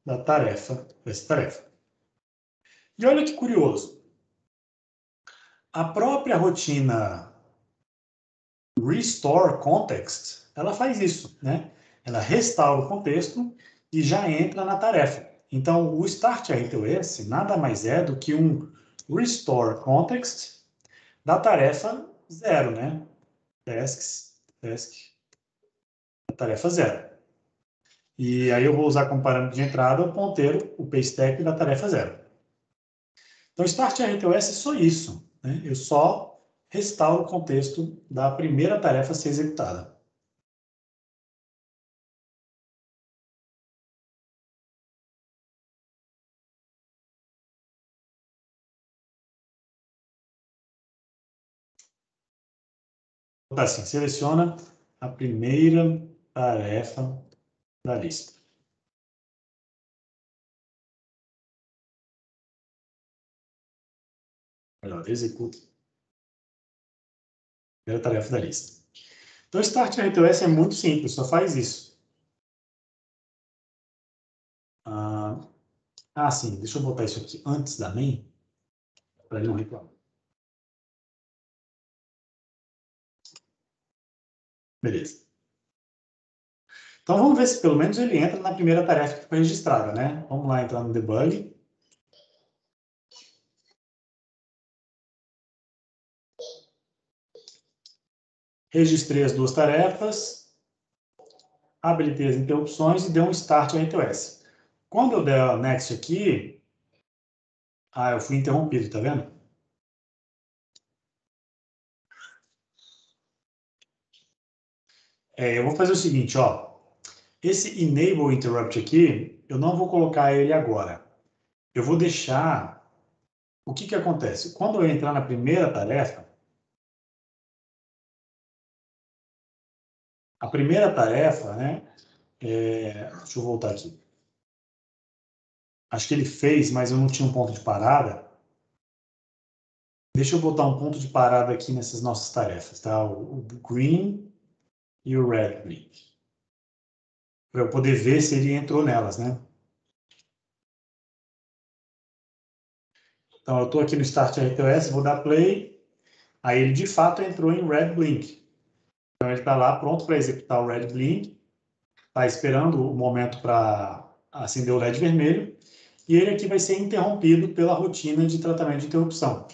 dessa tarefa. E olha que curioso. A própria rotina Restore Context, ela faz isso, né? Ela restaura o contexto e já entra na tarefa. Então, o Start RTOS nada mais é do que um Restore Context da tarefa 0, né? Task, da tarefa 0. E aí eu vou usar como parâmetro de entrada o ponteiro, o paystack da tarefa 0. Então, Start RTOS é só isso, né? Eu só restauro o contexto da primeira tarefa a ser executada. Assim, seleciona a primeira tarefa da lista. Melhor, executa a primeira tarefa da lista. Então, Start RTOS é muito simples, só faz isso. Sim, deixa eu botar isso aqui antes da main, para ele não reclamar. Beleza. Então, vamos ver se pelo menos ele entra na primeira tarefa que foi registrada, né? Vamos lá entrar no debug. Registrei as duas tarefas, habilitei as interrupções e dei um start ao RTOS. Quando eu der o next aqui, eu fui interrompido, tá vendo? Eu vou fazer o seguinte, ó. Esse enable interrupt aqui, eu não vou colocar ele agora. Eu vou deixar... O que acontece? Quando eu entrar na primeira tarefa, a primeira tarefa, né? Deixa eu voltar aqui. Acho que ele fez, mas eu não tinha um ponto de parada. Deixa eu botar um ponto de parada aqui nessas nossas tarefas, tá? O green e o red blink. Para eu poder ver se ele entrou nelas, né? Então, eu estou aqui no Start RTOS, vou dar play. Aí ele, de fato, entrou em red blink. Então, ele está lá pronto para executar o red blink. Está esperando o momento para acender o LED vermelho. E ele aqui vai ser interrompido pela rotina de tratamento de interrupção.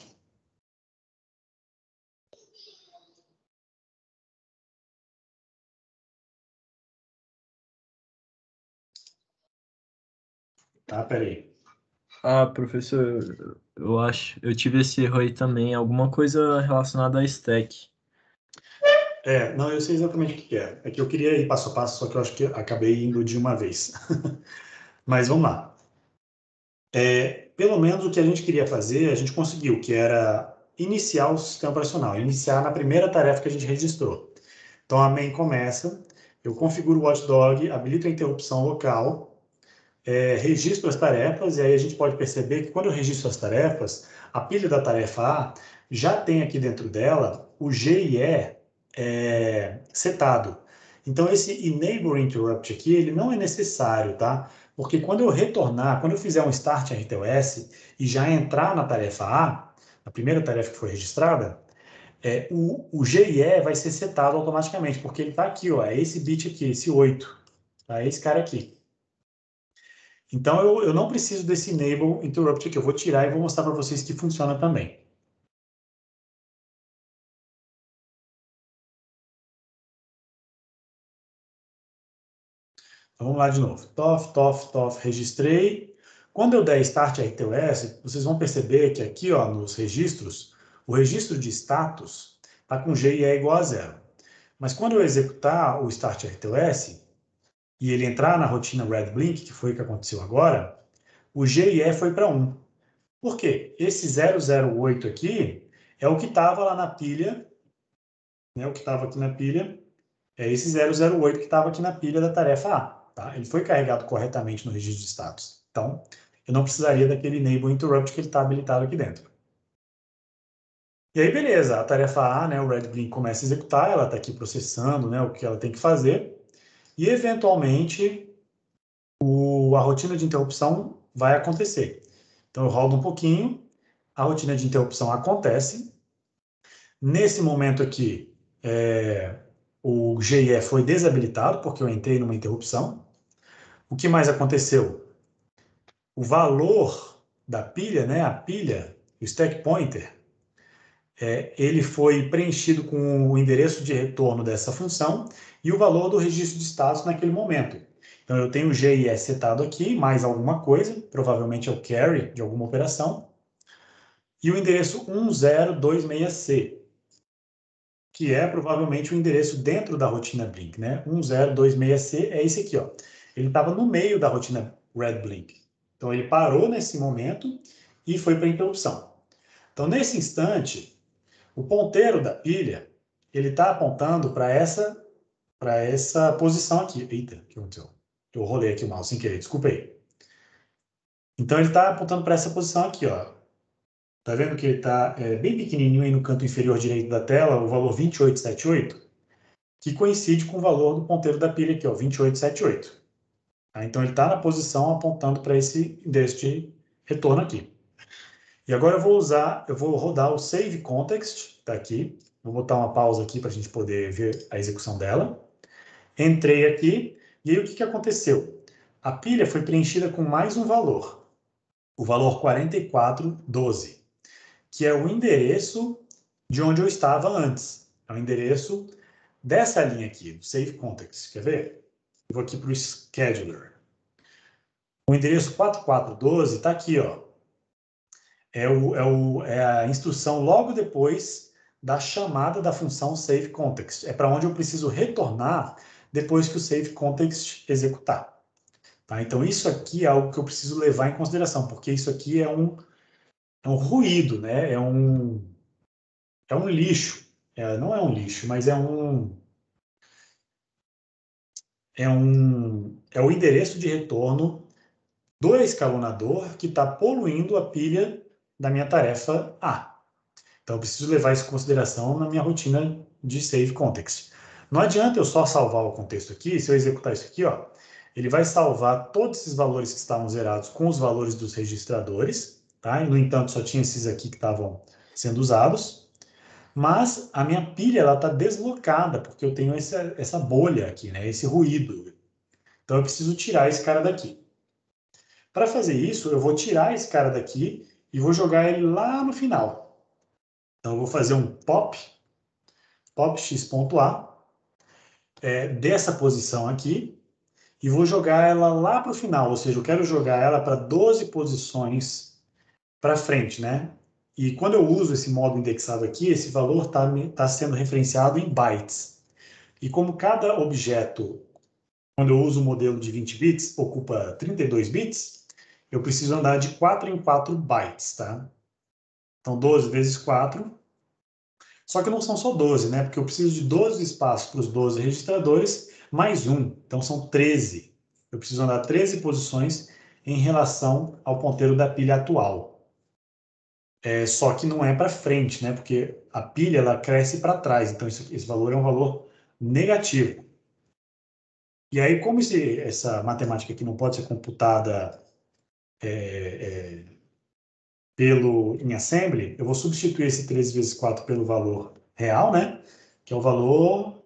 Tá, peraí. Professor, eu tive esse erro aí também, alguma coisa relacionada a stack. Não, eu sei exatamente o que é. É que eu queria ir passo a passo, só que eu acho que acabei indo de uma vez. Mas vamos lá. Pelo menos o que a gente queria fazer, a gente conseguiu, que era iniciar o sistema operacional, iniciar na primeira tarefa que a gente registrou. Então, a main começa, eu configuro o watchdog, habilito a interrupção local, registro as tarefas, e aí a gente pode perceber que quando eu registro as tarefas, a pilha da tarefa A já tem aqui dentro dela o G e E setado. Então, esse enable interrupt aqui, ele não é necessário, tá? Porque quando eu retornar, quando eu fizer um start RTOS e já entrar na tarefa A, a primeira tarefa que foi registrada, o GIE vai ser setado automaticamente, porque ele está aqui, ó, é esse bit aqui, esse 8, tá? É esse cara aqui. Então, eu não preciso desse enable interrupt aqui, eu vou tirar e vou mostrar para vocês que funciona também. Então, vamos lá de novo. TOF, registrei. Quando eu der Start RTOS, vocês vão perceber que aqui, ó, nos registros, o registro de status está com GIE igual a 0. Mas quando eu executar o Start RTOS e ele entrar na rotina Red Blink, que foi o que aconteceu agora, o GIE foi para 1. Por quê? Esse 008 aqui é o que estava lá na pilha, né, o que estava aqui na pilha, é esse 008 que estava aqui na pilha da tarefa A. Tá? Ele foi carregado corretamente no registro de status. Então, eu não precisaria daquele enable interrupt que ele está habilitado aqui dentro. E aí, beleza, a tarefa A, né, o Red Blink começa a executar, ela está aqui processando, né, o que ela tem que fazer, e eventualmente a rotina de interrupção vai acontecer. Então, eu rodo um pouquinho, a rotina de interrupção acontece. Nesse momento aqui, o GIE foi desabilitado, porque eu entrei numa interrupção. O que mais aconteceu? O valor da pilha, né, a pilha, o stack pointer, ele foi preenchido com o endereço de retorno dessa função e o valor do registro de status naquele momento. Então, eu tenho o GIE setado aqui, mais alguma coisa, provavelmente é o carry de alguma operação, e o endereço 1026C, que é provavelmente o endereço dentro da rotina Blink, né? 1026C é esse aqui, ó. Ele estava no meio da rotina Red Blink. Então, ele parou nesse momento e foi para a interrupção. Então, nesse instante, o ponteiro da pilha, ele está apontando para essa posição aqui. Eita, o que aconteceu? Eu rolei aqui o mouse sem querer, desculpa aí. Então, ele está apontando para essa posição aqui, ó. Tá vendo que ele está bem pequenininho aí no canto inferior direito da tela, o valor 2878, que coincide com o valor do ponteiro da pilha aqui, ó, 2878. Tá? Então, ele está na posição apontando para esse endereço de retorno aqui. E agora eu vou rodar o Save Context, tá aqui. Vou botar uma pausa aqui para a gente poder ver a execução dela. Entrei aqui, E aí, o que aconteceu? A pilha foi preenchida com mais um valor, o valor 4412, que é o endereço de onde eu estava antes. É o endereço dessa linha aqui, do Save Context. Quer ver? Eu vou aqui para o Scheduler. O endereço 4412 está aqui, ó. É a instrução logo depois da chamada da função Save Context. É para onde eu preciso retornar depois que o Save Context executar. Tá? Então, isso aqui é algo que eu preciso levar em consideração, porque isso aqui é um ruído, né? É um lixo. Não é um lixo, mas é o endereço de retorno do escalonador que está poluindo a pilha da minha tarefa A. Então, eu preciso levar isso em consideração na minha rotina de Save Context. Não adianta eu só salvar o contexto aqui. Se eu executar isso aqui, ó, ele vai salvar todos esses valores que estavam zerados com os valores dos registradores, tá? E, no entanto, só tinha esses aqui que estavam sendo usados. Mas a minha pilha está deslocada, porque eu tenho essa bolha aqui, né? Esse ruído. Então, eu preciso tirar esse cara daqui. Para fazer isso, eu vou tirar esse cara daqui e vou jogar ele lá no final. Então, eu vou fazer um pop x.a, dessa posição aqui, e vou jogar ela lá para o final, ou seja, eu quero jogar ela para 12 posições para frente, né? E quando eu uso esse modo indexado aqui, esse valor tá sendo referenciado em bytes. E como cada objeto, quando eu uso o modelo de 20 bits, ocupa 32 bits, eu preciso andar de 4 em 4 bytes, tá? Então, 12 vezes 4. Só que não são só 12, né? Porque eu preciso de 12 espaços para os 12 registradores, mais um. Então, são 13. Eu preciso andar 13 posições em relação ao ponteiro da pilha atual. Só que não é para frente, né? Porque a pilha ela cresce para trás. Então, esse valor é um valor negativo. E aí, como essa matemática aqui não pode ser computada em assembly, eu vou substituir esse 13 vezes 4 pelo valor real, né? Que é o valor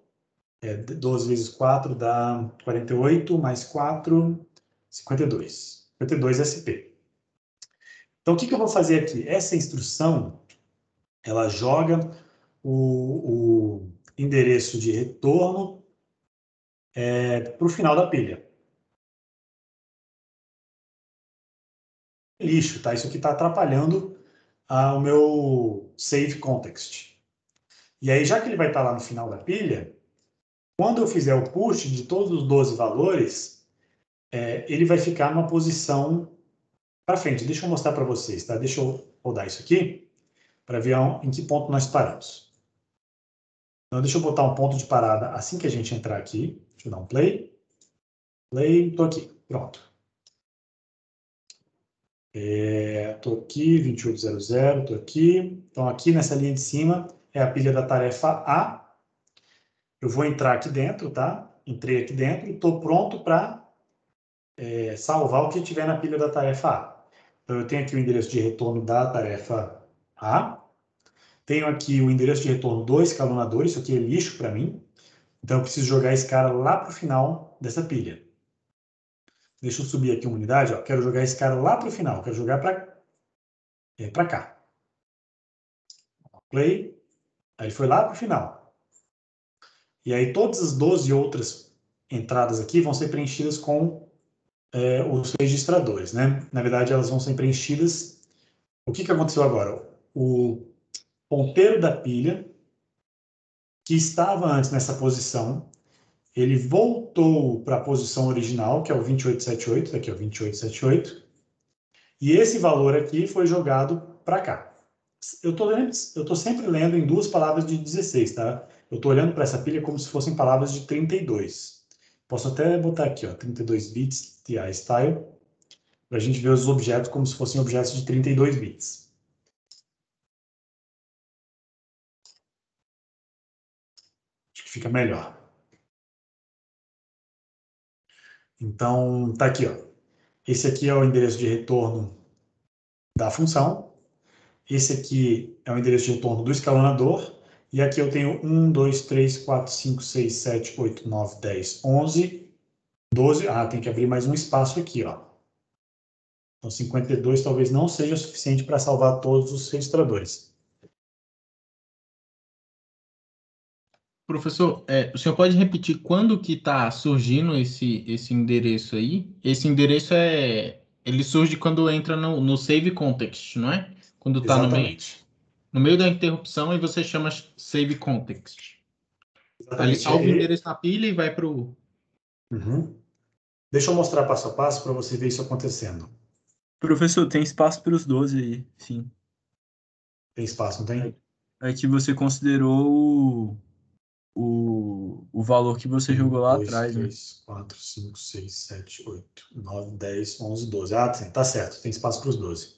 12 vezes 4 dá 48, mais 4, 52. 52 SP. Então, o que eu vou fazer aqui? Essa instrução, ela joga o endereço de retorno para o final da pilha. Lixo, tá? Isso aqui está atrapalhando o meu save context. E aí, já que ele vai estar lá no final da pilha, quando eu fizer o push de todos os 12 valores, ele vai ficar numa posição para frente. Deixa eu mostrar para vocês, tá? Deixa eu rodar isso aqui para ver em que ponto nós paramos. Então, deixa eu botar um ponto de parada assim que a gente entrar aqui. Deixa eu dar um play. Play, estou aqui. Pronto. Estou aqui, 2800, estou aqui. Então, aqui nessa linha de cima é a pilha da tarefa A. Eu vou entrar aqui dentro, tá? Entrei aqui dentro e estou pronto para salvar o que tiver na pilha da tarefa A. Então, eu tenho aqui o endereço de retorno da tarefa A. Tenho aqui o endereço de retorno do escalonador. Isso aqui é lixo para mim. Então, eu preciso jogar esse cara lá para o final dessa pilha. Deixa eu subir aqui uma unidade. Ó. Quero jogar esse cara lá para o final. Quero jogar para cá. Play. Aí ele foi lá para o final. E aí todas as 12 outras entradas aqui vão ser preenchidas com os registradores, né? Na verdade, elas vão ser preenchidas. O que aconteceu agora? O ponteiro da pilha, que estava antes nessa posição, ele voltou para a posição original, que é o 2878, aqui é o 2878, e esse valor aqui foi jogado para cá. Eu estou sempre lendo em duas palavras de 16, tá? Eu estou olhando para essa pilha como se fossem palavras de 32. Posso até botar aqui, ó, 32 bits TI style, para a gente ver os objetos como se fossem objetos de 32 bits. Acho que fica melhor. Então, tá aqui, ó. Esse aqui é o endereço de retorno da função. Esse aqui é o endereço de retorno do escalonador. E aqui eu tenho 1, 2, 3, 4, 5, 6, 7, 8, 9, 10, 11. 12, tem que abrir mais um espaço aqui, ó. Então, 52 talvez não seja suficiente para salvar todos os registradores. Professor, o senhor pode repetir quando que está surgindo esse endereço aí? Esse endereço ele surge quando entra no save context, não é? Quando está Exatamente. no meio da interrupção e você chama save context. Aí ele Exatamente. salva o endereço na pilha e vai para o... Uhum. Deixa eu mostrar passo a passo para você ver isso acontecendo. Professor, tem espaço para os 12 aí, sim. Tem espaço, não tem? É que você considerou o valor que você 1, jogou lá 2, atrás, né? 3, 4, 5, 6, 7, 8, 9, 10, 11, 12. Sim, tá certo. Tem espaço para os 12.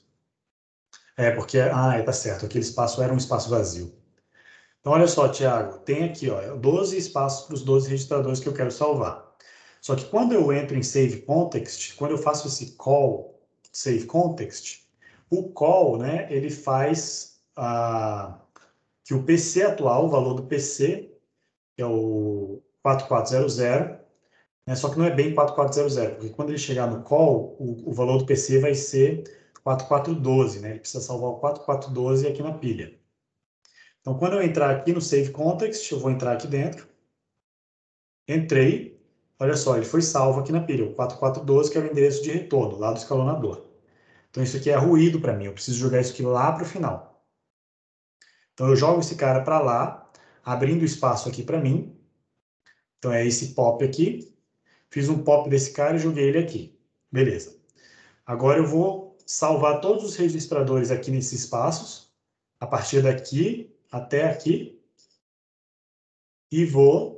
Porque... tá certo. Aquele espaço era um espaço vazio. Então, olha só, Thiago. Tem aqui, ó, 12 espaços para os 12 registradores que eu quero salvar. Só que quando eu entro em Save Context, quando eu faço esse call Save Context, o call, né, ele faz que o PC atual, o valor do PC, que é o 4400, né, só que não é bem 4400, porque quando ele chegar no call, o valor do PC vai ser 4412, né? Ele precisa salvar o 4412 aqui na pilha. Então, quando eu entrar aqui no Save Context, eu vou entrar aqui dentro. Entrei. Olha só, ele foi salvo aqui na pilha, o 4412, que é o endereço de retorno, lá do escalonador. Então, isso aqui é ruído para mim, eu preciso jogar isso aqui lá para o final. Então, eu jogo esse cara para lá, abrindo espaço aqui para mim. Então, é esse pop aqui. Fiz um pop desse cara e joguei ele aqui. Beleza. Agora eu vou salvar todos os registradores aqui nesses espaços, a partir daqui até aqui. E vou...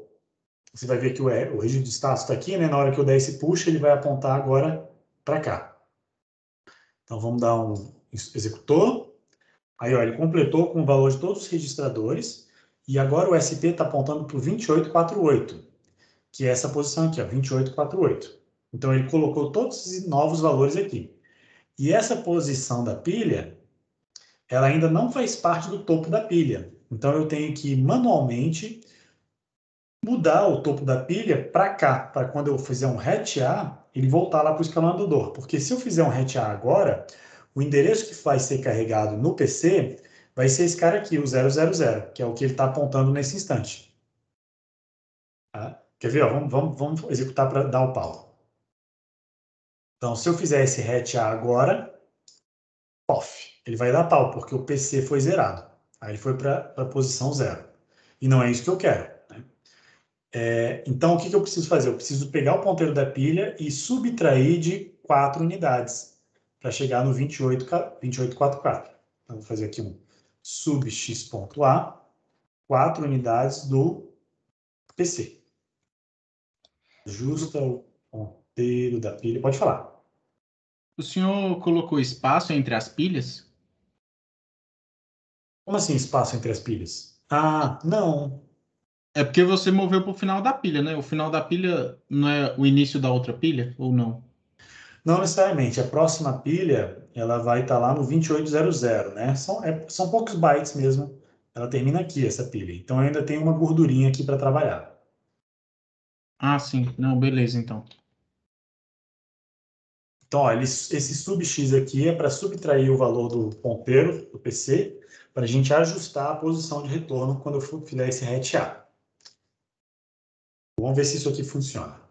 Você vai ver que o registro de status está aqui, né? Na hora que eu der esse push, ele vai apontar agora para cá. Então, vamos dar um executor. Aí, ó, ele completou com o valor de todos os registradores. E agora o SP está apontando para o 2848, que é essa posição aqui, ó, 2848. Então, ele colocou todos os novos valores aqui. E essa posição da pilha, ela ainda não faz parte do topo da pilha. Então, eu tenho que manualmente mudar o topo da pilha para cá, para quando eu fizer um hatch-A, ele voltar lá para o escalonador. Porque se eu fizer um hatch-A agora, o endereço que vai ser carregado no PC vai ser esse cara aqui, o 000, que é o que ele está apontando nesse instante. Tá? Quer ver? Ó, vamos executar para dar o pau. Então, se eu fizer esse hatch-A agora, POF, ele vai dar pau, porque o PC foi zerado. Aí ele foi para a posição 0. E não é isso que eu quero. Então, o que eu preciso fazer? Eu preciso pegar o ponteiro da pilha e subtrair de 4 unidades para chegar no 2844. Então, vou fazer aqui um sub x.a, 4 unidades do PC. Ajusta o ponteiro da pilha. Pode falar. O senhor colocou espaço entre as pilhas? Como assim espaço entre as pilhas? Não. É porque você moveu para o final da pilha, né? O final da pilha não é o início da outra pilha, ou não? Não necessariamente. A próxima pilha, ela vai estar lá no 2800, né? São poucos bytes mesmo. Ela termina aqui, essa pilha. Então, ainda tem uma gordurinha aqui para trabalhar. Ah, sim. Não, beleza, então. Então, ó, esse sub-x aqui é para subtrair o valor do ponteiro do PC, para a gente ajustar a posição de retorno quando eu fizer esse hatch-A. Vamos ver se isso aqui funciona.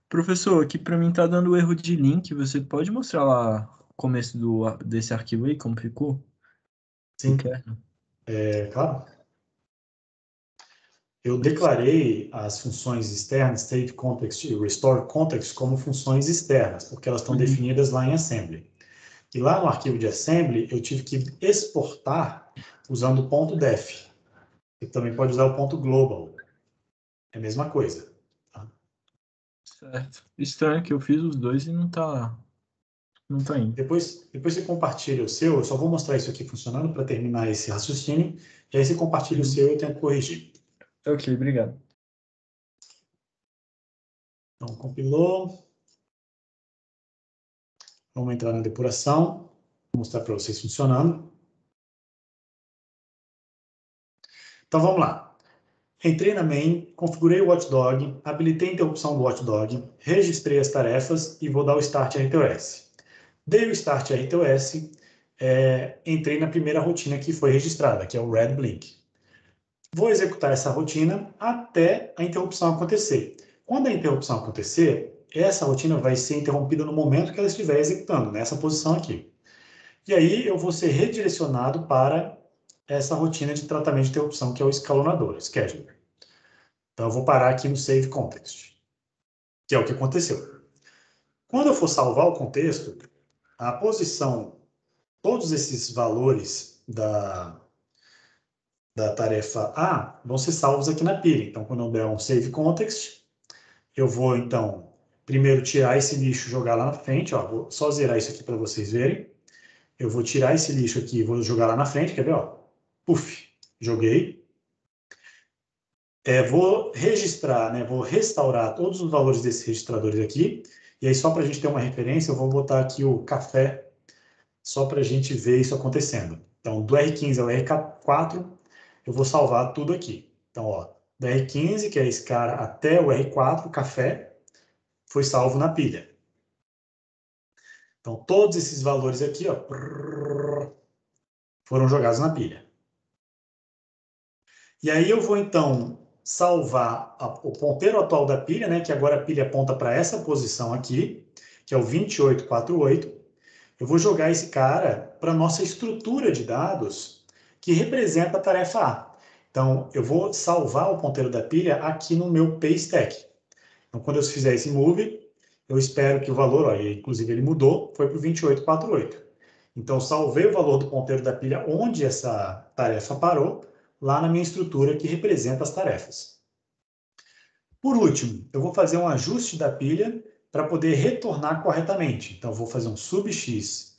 Professor, aqui para mim tá dando erro de link. Você pode mostrar lá o começo desse arquivo aí, como ficou? Sim, Interno. claro. Eu declarei as funções externas, state context e restore context, como funções externas, porque elas estão definidas lá em assembly. E lá no arquivo de assembly, eu tive que exportar usando o ponto .def. Você também pode usar o ponto .global. É a mesma coisa. Tá? Certo. Estranho que eu fiz os dois e não tá indo. Depois você compartilha o seu. Eu só vou mostrar isso aqui funcionando para terminar esse raciocínio. E aí você compartilha o seu e eu tento corrigir. Ok, obrigado. Então, compilou. Vamos entrar na depuração. Vou mostrar para vocês funcionando. Então, vamos lá. Entrei na main, configurei o watchdog, habilitei a interrupção do watchdog, registrei as tarefas e vou dar o Start RTOS. Dei o Start RTOS, entrei na primeira rotina que foi registrada, que é o Red Blink. Vou executar essa rotina até a interrupção acontecer. Quando a interrupção acontecer, essa rotina vai ser interrompida no momento que ela estiver executando, nessa posição aqui. E aí eu vou ser redirecionado para essa rotina de tratamento de interrupção, que é o escalonador, scheduler. Então eu vou parar aqui no Save Context, que é o que aconteceu. Quando eu for salvar o contexto, a posição, todos esses valores da tarefa A vão ser salvos aqui na pilha. Então, quando eu der um Save Context, eu vou, então, primeiro tirar esse lixo e jogar lá na frente. Ó, vou só zerar isso aqui para vocês verem. Eu vou tirar esse lixo aqui e vou jogar lá na frente. Quer ver? Ó? Puf, joguei. Vou registrar, né? Vou restaurar todos os valores desses registradores aqui. E aí, só para a gente ter uma referência, eu vou botar aqui o café, só para a gente ver isso acontecendo. Então, do R15 ao R4, eu vou salvar tudo aqui. Então, ó, do R15, que é esse cara, até o R4, o café, foi salvo na pilha. Então, todos esses valores aqui, ó, foram jogados na pilha. E aí eu vou, então, salvar o ponteiro atual da pilha, né, que agora a pilha aponta para essa posição aqui, que é o 2848. Eu vou jogar esse cara para a nossa estrutura de dados, que representa a tarefa A. Então, eu vou salvar o ponteiro da pilha aqui no meu paystack. Então, quando eu fizer esse move, eu espero que o valor, ó, inclusive ele mudou, foi para o 2848. Então, salvei o valor do ponteiro da pilha onde essa tarefa parou, lá na minha estrutura que representa as tarefas. Por último, eu vou fazer um ajuste da pilha para poder retornar corretamente. Então, eu vou fazer um sub-x,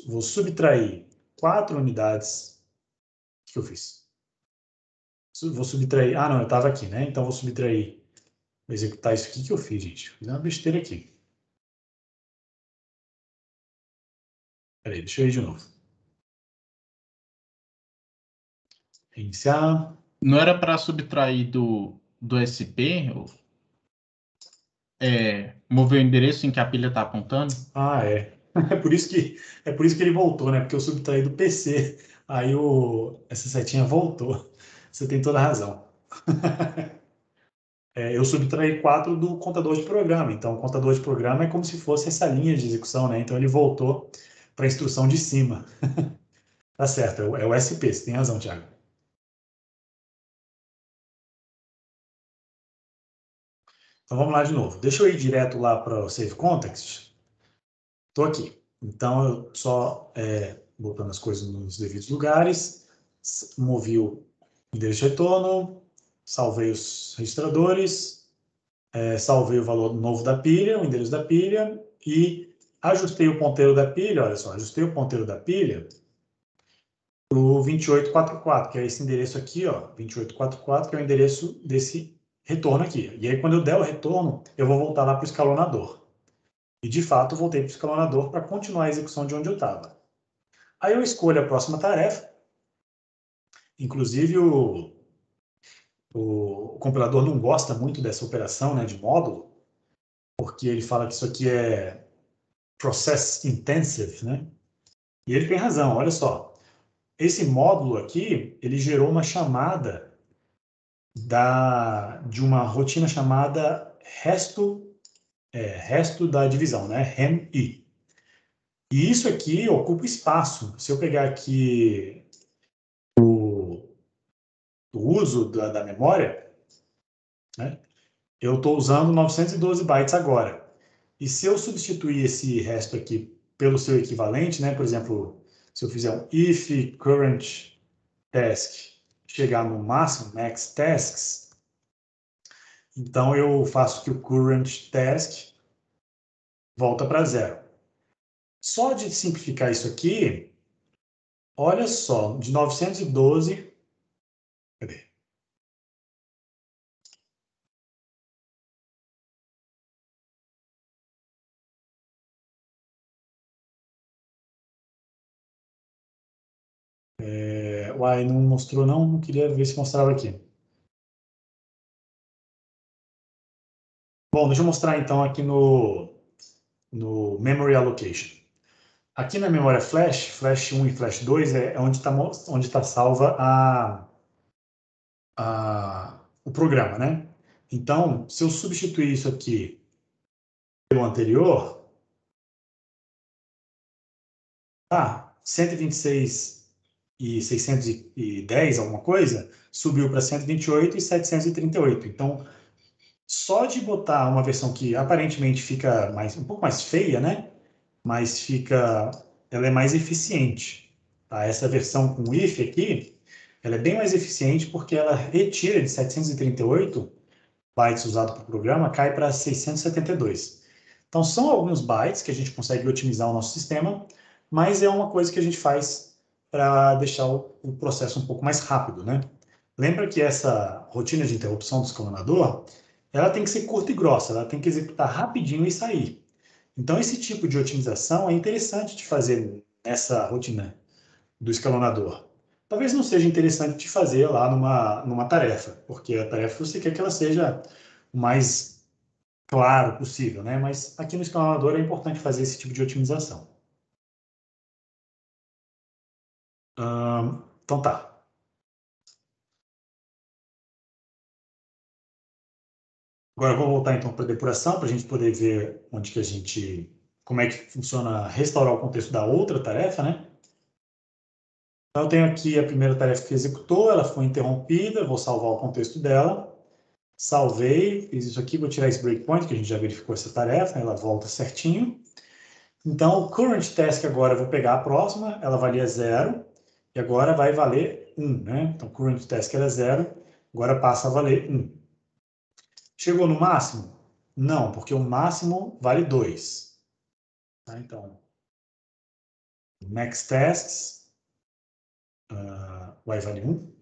vou subtrair 4 unidades. O que eu fiz? Vou subtrair... Ah, não, eu estava aqui, né? Então, vou subtrair... Vou executar isso aqui que eu fiz, gente. Fiz uma besteira aqui. Peraí, deixa eu ir de novo. Iniciar. Não era para subtrair do SP? Mover o endereço em que a pilha está apontando? Ah, é. É por isso que ele voltou, né? Porque eu subtraí do PC. Aí essa setinha voltou. Você tem toda a razão. Eu subtraí 4 do contador de programa. Então, o contador de programa é como se fosse essa linha de execução, né? Então, ele voltou para a instrução de cima. Tá certo, é o SP, você tem razão, Thiago. Então, vamos lá de novo. Deixa eu ir direto lá para o Save Context. Estou aqui. Então, eu só botando as coisas nos devidos lugares, movi o endereço de retorno, salvei os registradores, salvei o valor novo da pilha, o endereço da pilha, e ajustei o ponteiro da pilha, olha só, ajustei o ponteiro da pilha para o 2844, que é esse endereço aqui, ó, 2844, que é o endereço desse retorno aqui. E aí, quando eu der o retorno, eu vou voltar lá para o escalonador. E, de fato, voltei para o escalonador para continuar a execução de onde eu estava. Aí eu escolho a próxima tarefa. Inclusive, o compilador não gosta muito dessa operação, né, de módulo, porque ele fala que isso aqui é process intensive, né? E ele tem razão, olha só. Esse módulo aqui, ele gerou uma chamada de uma rotina chamada resto da divisão, né? REM-I. E isso aqui ocupa espaço. Se eu pegar aqui o uso da memória, né? Eu estou usando 912 bytes agora. E se eu substituir esse resto aqui pelo seu equivalente, né? Por exemplo, se eu fizer um if current task chegar no máximo, max tasks, então eu faço que o current task volta para zero. Só de simplificar isso aqui, olha só, de 912... Cadê? Uai, não mostrou não? Não queria ver se mostrava aqui. Bom, deixa eu mostrar então aqui no Memory Allocation. Aqui na memória Flash, Flash 1 e Flash 2 é onde tá salva o programa, né? Então, se eu substituir isso aqui pelo anterior, 126 e 610, alguma coisa, subiu para 128 e 738. Então, só de botar uma versão que aparentemente fica um pouco mais feia, né? Mas ela é mais eficiente. Tá? Essa versão com if aqui, ela é bem mais eficiente porque ela retira de 738 bytes usado para o programa, cai para 672. Então, são alguns bytes que a gente consegue otimizar o nosso sistema, mas é uma coisa que a gente faz para deixar o processo um pouco mais rápido, né? Lembra que essa rotina de interrupção do escalonador, ela tem que ser curta e grossa, ela tem que executar rapidinho e sair. Então, esse tipo de otimização é interessante de fazer nessa rotina do escalonador. Talvez não seja interessante de fazer lá numa tarefa, porque a tarefa você quer que ela seja o mais claro possível, né? Mas aqui no escalonador é importante fazer esse tipo de otimização. Então tá. Agora eu vou voltar então para a depuração, para a gente poder ver como é que funciona restaurar o contexto da outra tarefa, né? Então eu tenho aqui a primeira tarefa que executou, ela foi interrompida, vou salvar o contexto dela. Salvei, fiz isso aqui, vou tirar esse breakpoint, que a gente já verificou essa tarefa, ela volta certinho. Então, o current task agora, eu vou pegar a próxima, ela valia 0, e agora vai valer 1, né? Então, current task era 0, agora passa a valer 1. Chegou no máximo? Não, porque o máximo vale 2. Tá? Então, max tasks, vai valer 1.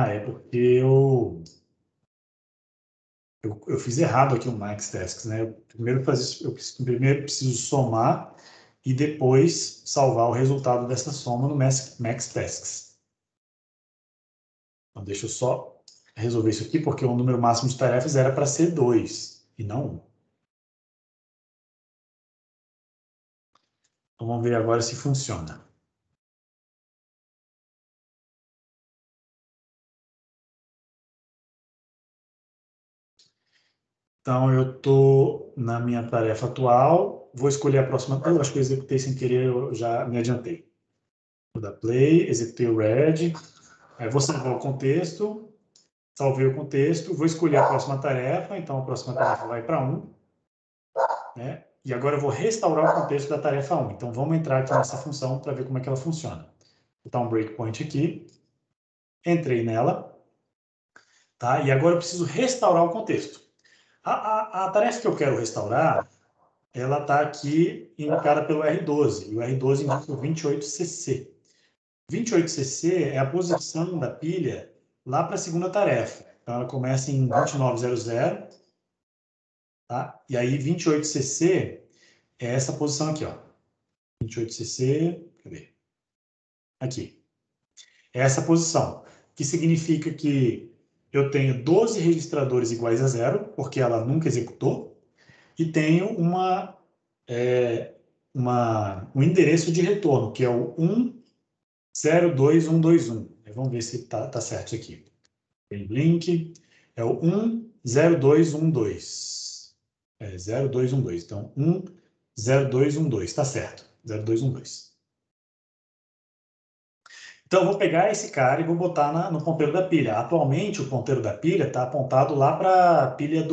É porque eu fiz errado aqui o max tasks, né? Primeiro preciso somar e depois salvar o resultado dessa soma no max tasks. Então, deixa eu só resolver isso aqui, porque o número máximo de tarefas era para ser 2 e não 1. Então, vamos ver agora se funciona. Então, eu estou na minha tarefa atual, vou escolher a próxima. Eu acho que eu executei sem querer, eu já me adiantei. Vou dar play, executei o red, aí vou salvar o contexto, salvei o contexto, vou escolher a próxima tarefa, então a próxima tarefa vai para 1, né? E agora eu vou restaurar o contexto da tarefa 1. Então, vamos entrar aqui nessa função para ver como é que ela funciona. Vou botar um breakpoint aqui, entrei nela, tá? E agora eu preciso restaurar o contexto. A tarefa que eu quero restaurar, ela está aqui indicada pelo R12, e o R12 indica o 28cc. 28cc é a posição da pilha lá para a segunda tarefa. Então, ela começa em 2900, tá? E aí 28cc é essa posição aqui, ó. 28cc, cadê? Aqui. É essa posição, que significa que eu tenho 12 registradores iguais a 0, porque ela nunca executou, e tenho um endereço de retorno, que é o 102121. Vamos ver se tá certo aqui. Tem link, é o 10212. 0212. Então, 10212, está certo. 0212. Então, eu vou pegar esse cara e vou botar no ponteiro da pilha. Atualmente, o ponteiro da pilha está apontado lá para a pilha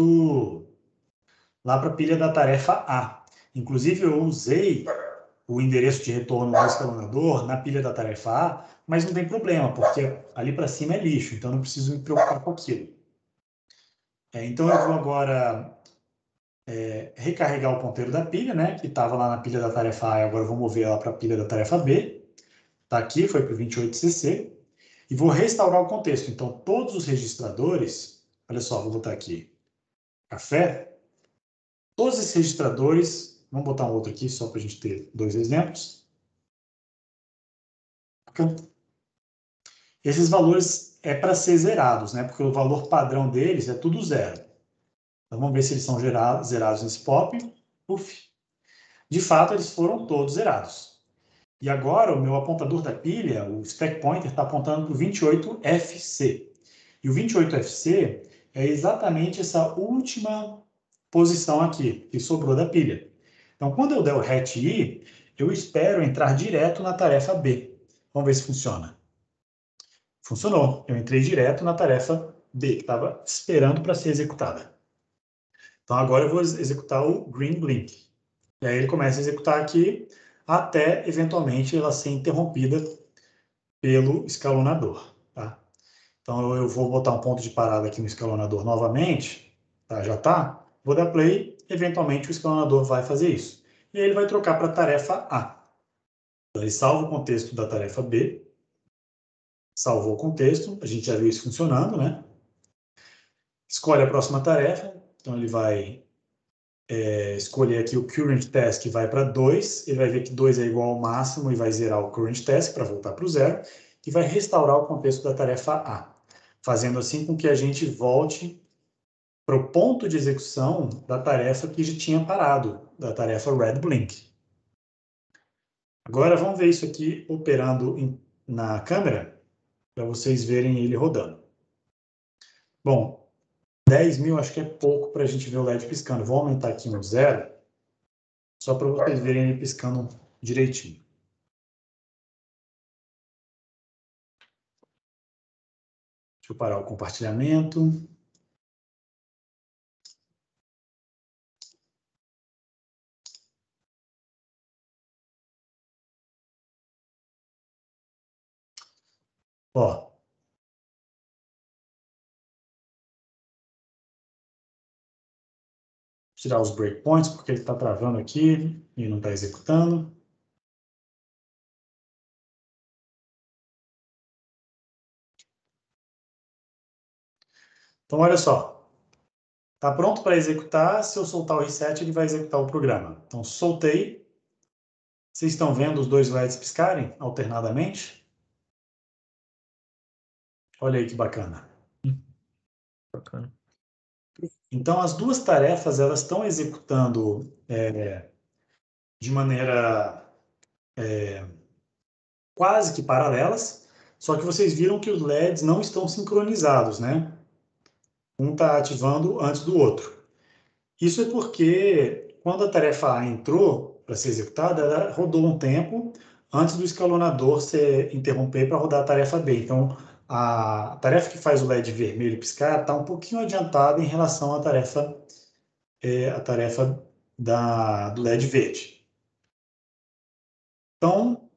da tarefa A. Inclusive, eu usei o endereço de retorno do escalonador na pilha da tarefa A, mas não tem problema, porque ali para cima é lixo, então não preciso me preocupar com aquilo. Então, eu vou agora recarregar o ponteiro da pilha, né, que estava lá na pilha da tarefa A, e agora eu vou mover ela para a pilha da tarefa B. Está aqui, foi para o 28cc. E vou restaurar o contexto. Então, todos os registradores, olha só, vou botar aqui café. Todos esses registradores, vamos botar um outro aqui só para a gente ter dois exemplos. Esses valores é para ser zerados, né? Porque o valor padrão deles é tudo zero. Então, vamos ver se eles são zerados nesse pop. Uf. De fato, eles foram todos zerados. E agora, o meu apontador da pilha, o stack pointer, está apontando para o 28FC. E o 28FC é exatamente essa última posição aqui, que sobrou da pilha. Então, quando eu der o hat I, eu espero entrar direto na tarefa B. Vamos ver se funciona. Funcionou. Eu entrei direto na tarefa B, que estava esperando para ser executada. Então, agora eu vou executar o green blink. E aí ele começa a executar aqui, até, eventualmente, ela ser interrompida pelo escalonador. Tá? Então, eu vou botar um ponto de parada aqui no escalonador novamente. Tá? Já está. Vou dar play. Eventualmente, o escalonador vai fazer isso. E aí ele vai trocar para a tarefa A. Então, ele salva o contexto da tarefa B. Salvou o contexto. A gente já viu isso funcionando, né? Escolhe a próxima tarefa. Então, ele vai escolher aqui o current task, que vai para 2. Ele vai ver que 2 é igual ao máximo e vai zerar o current task para voltar para o 0. E vai restaurar o contexto da tarefa A, fazendo assim com que a gente volte para o ponto de execução da tarefa que já tinha parado, da tarefa red blink. Agora vamos ver isso aqui operando na câmera, para vocês verem ele rodando. Bom, 10.000 acho que é pouco para a gente ver o LED piscando. Vou aumentar aqui no 0, só para vocês verem ele piscando direitinho. Deixa eu parar o compartilhamento. Ó. Tirar os breakpoints, porque ele está travando aqui e não está executando. Então, olha só. Está pronto para executar. Se eu soltar o reset, ele vai executar o programa. Então, soltei. Vocês estão vendo os dois LEDs piscarem alternadamente? Olha aí que bacana. Bacana. Então, as duas tarefas elas estão executando de maneira quase que paralelas, só que vocês viram que os LEDs não estão sincronizados, né? Um está ativando antes do outro. Isso é porque, quando a tarefa A entrou para ser executada, ela rodou um tempo antes do escalonador se interromper para rodar a tarefa B. Então, a tarefa que faz o LED vermelho piscar está um pouquinho adiantada em relação à tarefa do LED verde. Então,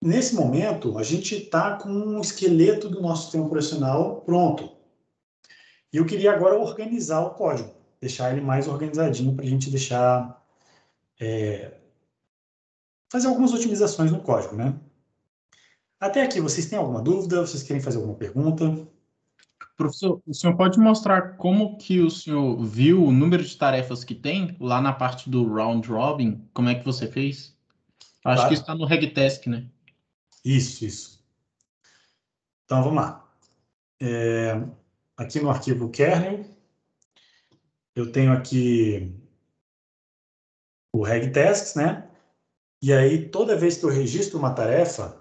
nesse momento, a gente está com um esqueleto do nosso sistema operacional pronto. E eu queria agora organizar o código, deixar ele mais organizadinho para a gente deixar... fazer algumas otimizações no código, né? Até aqui, vocês têm alguma dúvida? Vocês querem fazer alguma pergunta? Professor, o senhor pode mostrar como que o senhor viu o número de tarefas que tem lá na parte do round robin? Como é que você fez? Acho Claro. que está no regtask, né? Isso. Então, vamos lá. Aqui no arquivo kernel, eu tenho aqui o regtasks, né? E aí, toda vez que eu registro uma tarefa,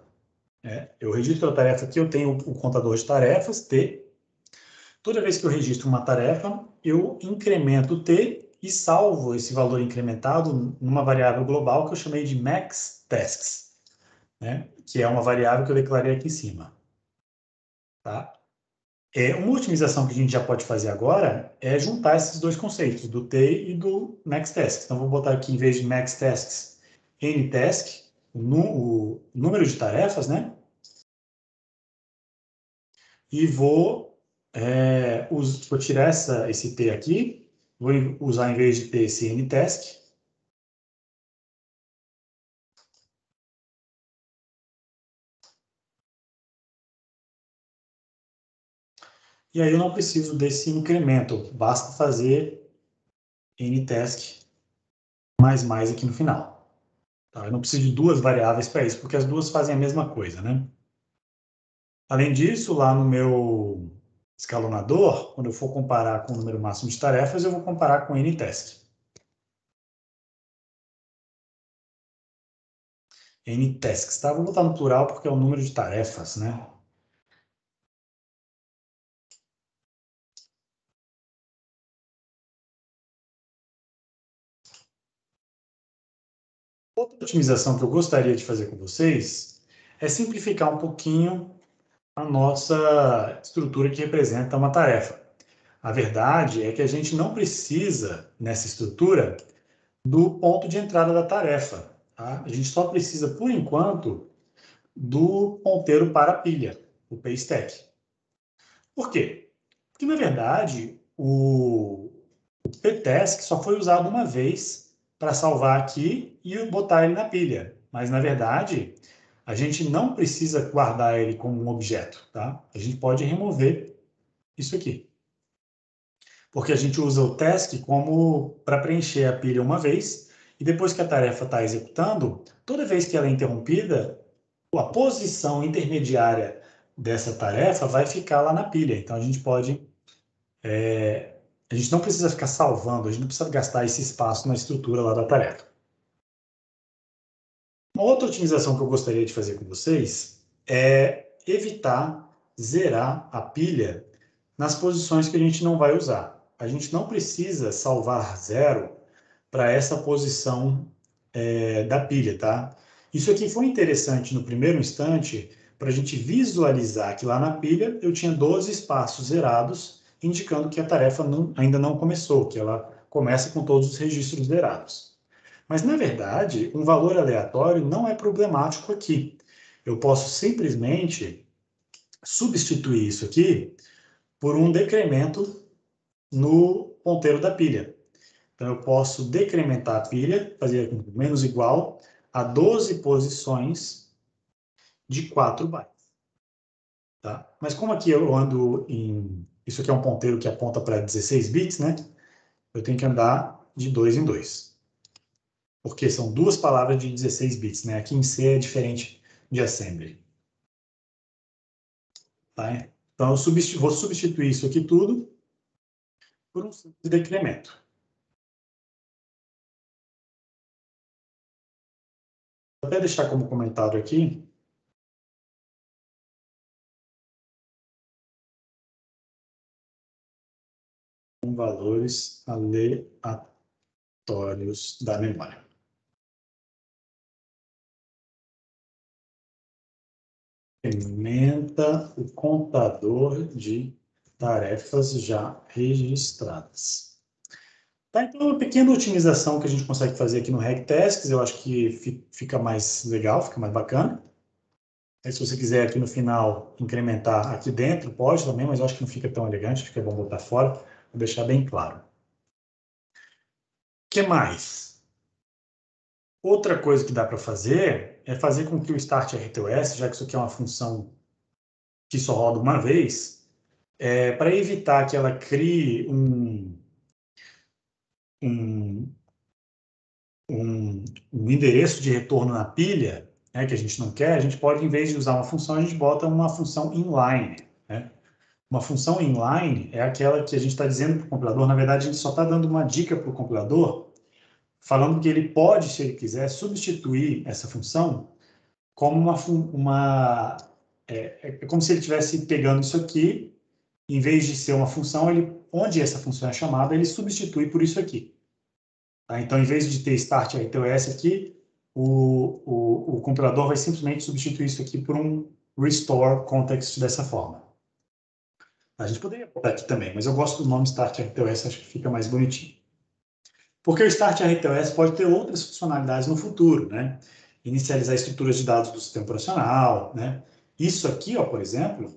eu registro a tarefa aqui, eu tenho o contador de tarefas, T. Toda vez que eu registro uma tarefa, eu incremento o T e salvo esse valor incrementado numa variável global que eu chamei de max tasks, né? Que é uma variável que eu declarei aqui em cima. Tá? Uma otimização que a gente já pode fazer agora é juntar esses dois conceitos, do T e do max tasks. Então, vou botar aqui, em vez de max tasks, ntask, o número de tarefas, né? E vou tirar esse T aqui, vou usar, em vez de T, esse ntask. E aí eu não preciso desse incremento, basta fazer ntask mais aqui no final. Tá? Eu não preciso de duas variáveis para isso, porque as duas fazem a mesma coisa, né? Além disso, lá no meu escalonador, quando eu for comparar com o número máximo de tarefas, eu vou comparar com Ntask. Ntasks, tá? Vou botar no plural porque é o número de tarefas, né? Outra otimização que eu gostaria de fazer com vocês é simplificar um pouquinho a nossa estrutura que representa uma tarefa. A verdade é que a gente não precisa, nessa estrutura, do ponto de entrada da tarefa. Tá? A gente só precisa, por enquanto, do ponteiro para a pilha, o paystack. Por quê? Porque, na verdade, o ptask só foi usado uma vez para salvar aqui e botar ele na pilha. Mas, na verdade, a gente não precisa guardar ele como um objeto. Tá? A gente pode remover isso aqui. Porque a gente usa o task como para preencher a pilha uma vez, e depois que a tarefa está executando, toda vez que ela é interrompida, a posição intermediária dessa tarefa vai ficar lá na pilha. Então a gente pode. A gente não precisa ficar salvando, a gente não precisa gastar esse espaço na estrutura lá da tarefa. Uma outra otimização que eu gostaria de fazer com vocês é evitar zerar a pilha nas posições que a gente não vai usar. A gente não precisa salvar zero para essa posição da pilha, tá? Isso aqui foi interessante no primeiro instante para a gente visualizar que lá na pilha eu tinha 12 espaços zerados, indicando que a tarefa ainda não começou, que ela começa com todos os registros zerados. Mas, na verdade, um valor aleatório não é problemático aqui. Eu posso simplesmente substituir isso aqui por um decremento no ponteiro da pilha. Então, eu posso decrementar a pilha, fazer menos igual a 12 posições de 4 bytes. Tá? Mas como aqui eu ando em... Isso aqui é um ponteiro que aponta para 16 bits, né? Eu tenho que andar de 2 em 2. Porque são duas palavras de 16 bits, né? Aqui em C é diferente de assembly. Tá? Então, eu vou substituir isso aqui tudo por um simples decremento. Vou até deixar como comentário aqui. Com valores aleatórios da memória. Incrementa o contador de tarefas já registradas. Tá, então, uma pequena otimização que a gente consegue fazer aqui no RegTasks, eu acho que fica mais legal, fica mais bacana. Aí, se você quiser aqui no final incrementar aqui dentro, pode também, mas eu acho que não fica tão elegante, acho que é bom botar fora, vou deixar bem claro. O que mais? Outra coisa que dá para fazer é fazer com que o Start RTOS, já que isso aqui é uma função que só roda uma vez, para evitar que ela crie um endereço de retorno na pilha, né, que a gente não quer, a gente pode, em vez de usar uma função, a gente bota uma função inline. Né? Uma função inline é aquela que a gente está dizendo para o compilador, na verdade, a gente só está dando uma dica para o compilador, falando que ele pode, se ele quiser, substituir essa função como é como se ele estivesse pegando isso aqui, em vez de ser uma função, onde essa função é chamada, ele substitui por isso aqui. Tá? Então, em vez de ter start RTOS aqui, o compilador vai simplesmente substituir isso aqui por um restore context dessa forma. A gente poderia botar aqui também, mas eu gosto do nome start RTOS, acho que fica mais bonitinho. Porque o start RTOS pode ter outras funcionalidades no futuro, né? Inicializar estruturas de dados do sistema operacional, né? Isso aqui, ó, por exemplo,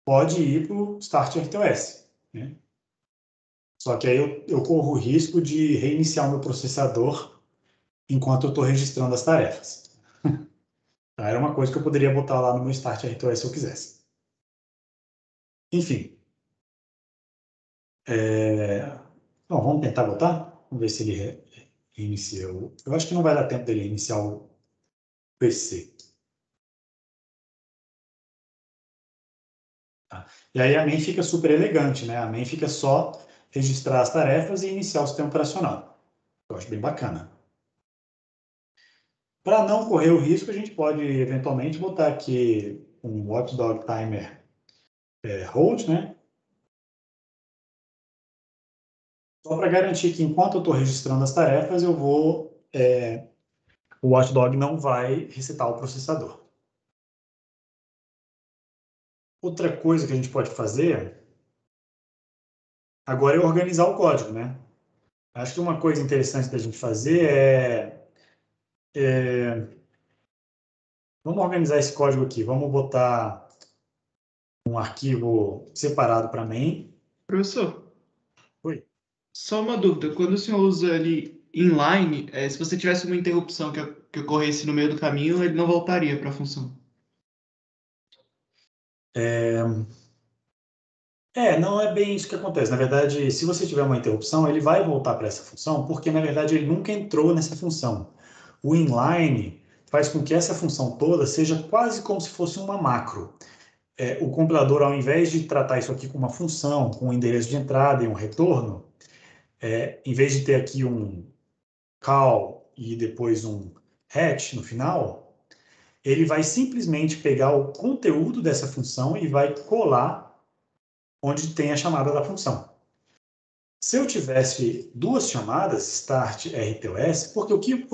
pode ir para o start RTOS, né? Só que aí eu corro o risco de reiniciar o meu processador enquanto eu estou registrando as tarefas. Tá? Era uma coisa que eu poderia botar lá no meu Start RTOS se eu quisesse. Enfim. Bom, vamos tentar botar? Vamos ver se ele reinicia. Eu acho que não vai dar tempo dele reiniciar o PC. Tá? E aí a main fica super elegante, né? A main fica só registrar as tarefas e iniciar o sistema operacional. Eu acho bem bacana. Para não correr o risco, a gente pode eventualmente botar aqui um watchdog timer hold, né? Só para garantir que enquanto eu estou registrando as tarefas, o watchdog não vai resetar o processador. Outra coisa que a gente pode fazer agora é organizar o código, né? Acho que uma coisa interessante da gente fazer vamos organizar esse código aqui. Vamos botar um arquivo separado para main. Professor, Oi. só uma dúvida. Quando o senhor usa ali inline, se você tivesse uma interrupção que ocorresse no meio do caminho, ele não voltaria para a função. Não é bem isso que acontece. Na verdade, se você tiver uma interrupção, ele vai voltar para essa função, porque, na verdade, ele nunca entrou nessa função. O inline faz com que essa função toda seja quase como se fosse uma macro. O compilador, ao invés de tratar isso aqui como uma função, com um endereço de entrada e um retorno, em vez de ter aqui um call e depois um hatch no final, ele vai simplesmente pegar o conteúdo dessa função e vai colar onde tem a chamada da função. Se eu tivesse duas chamadas, start RTOS, por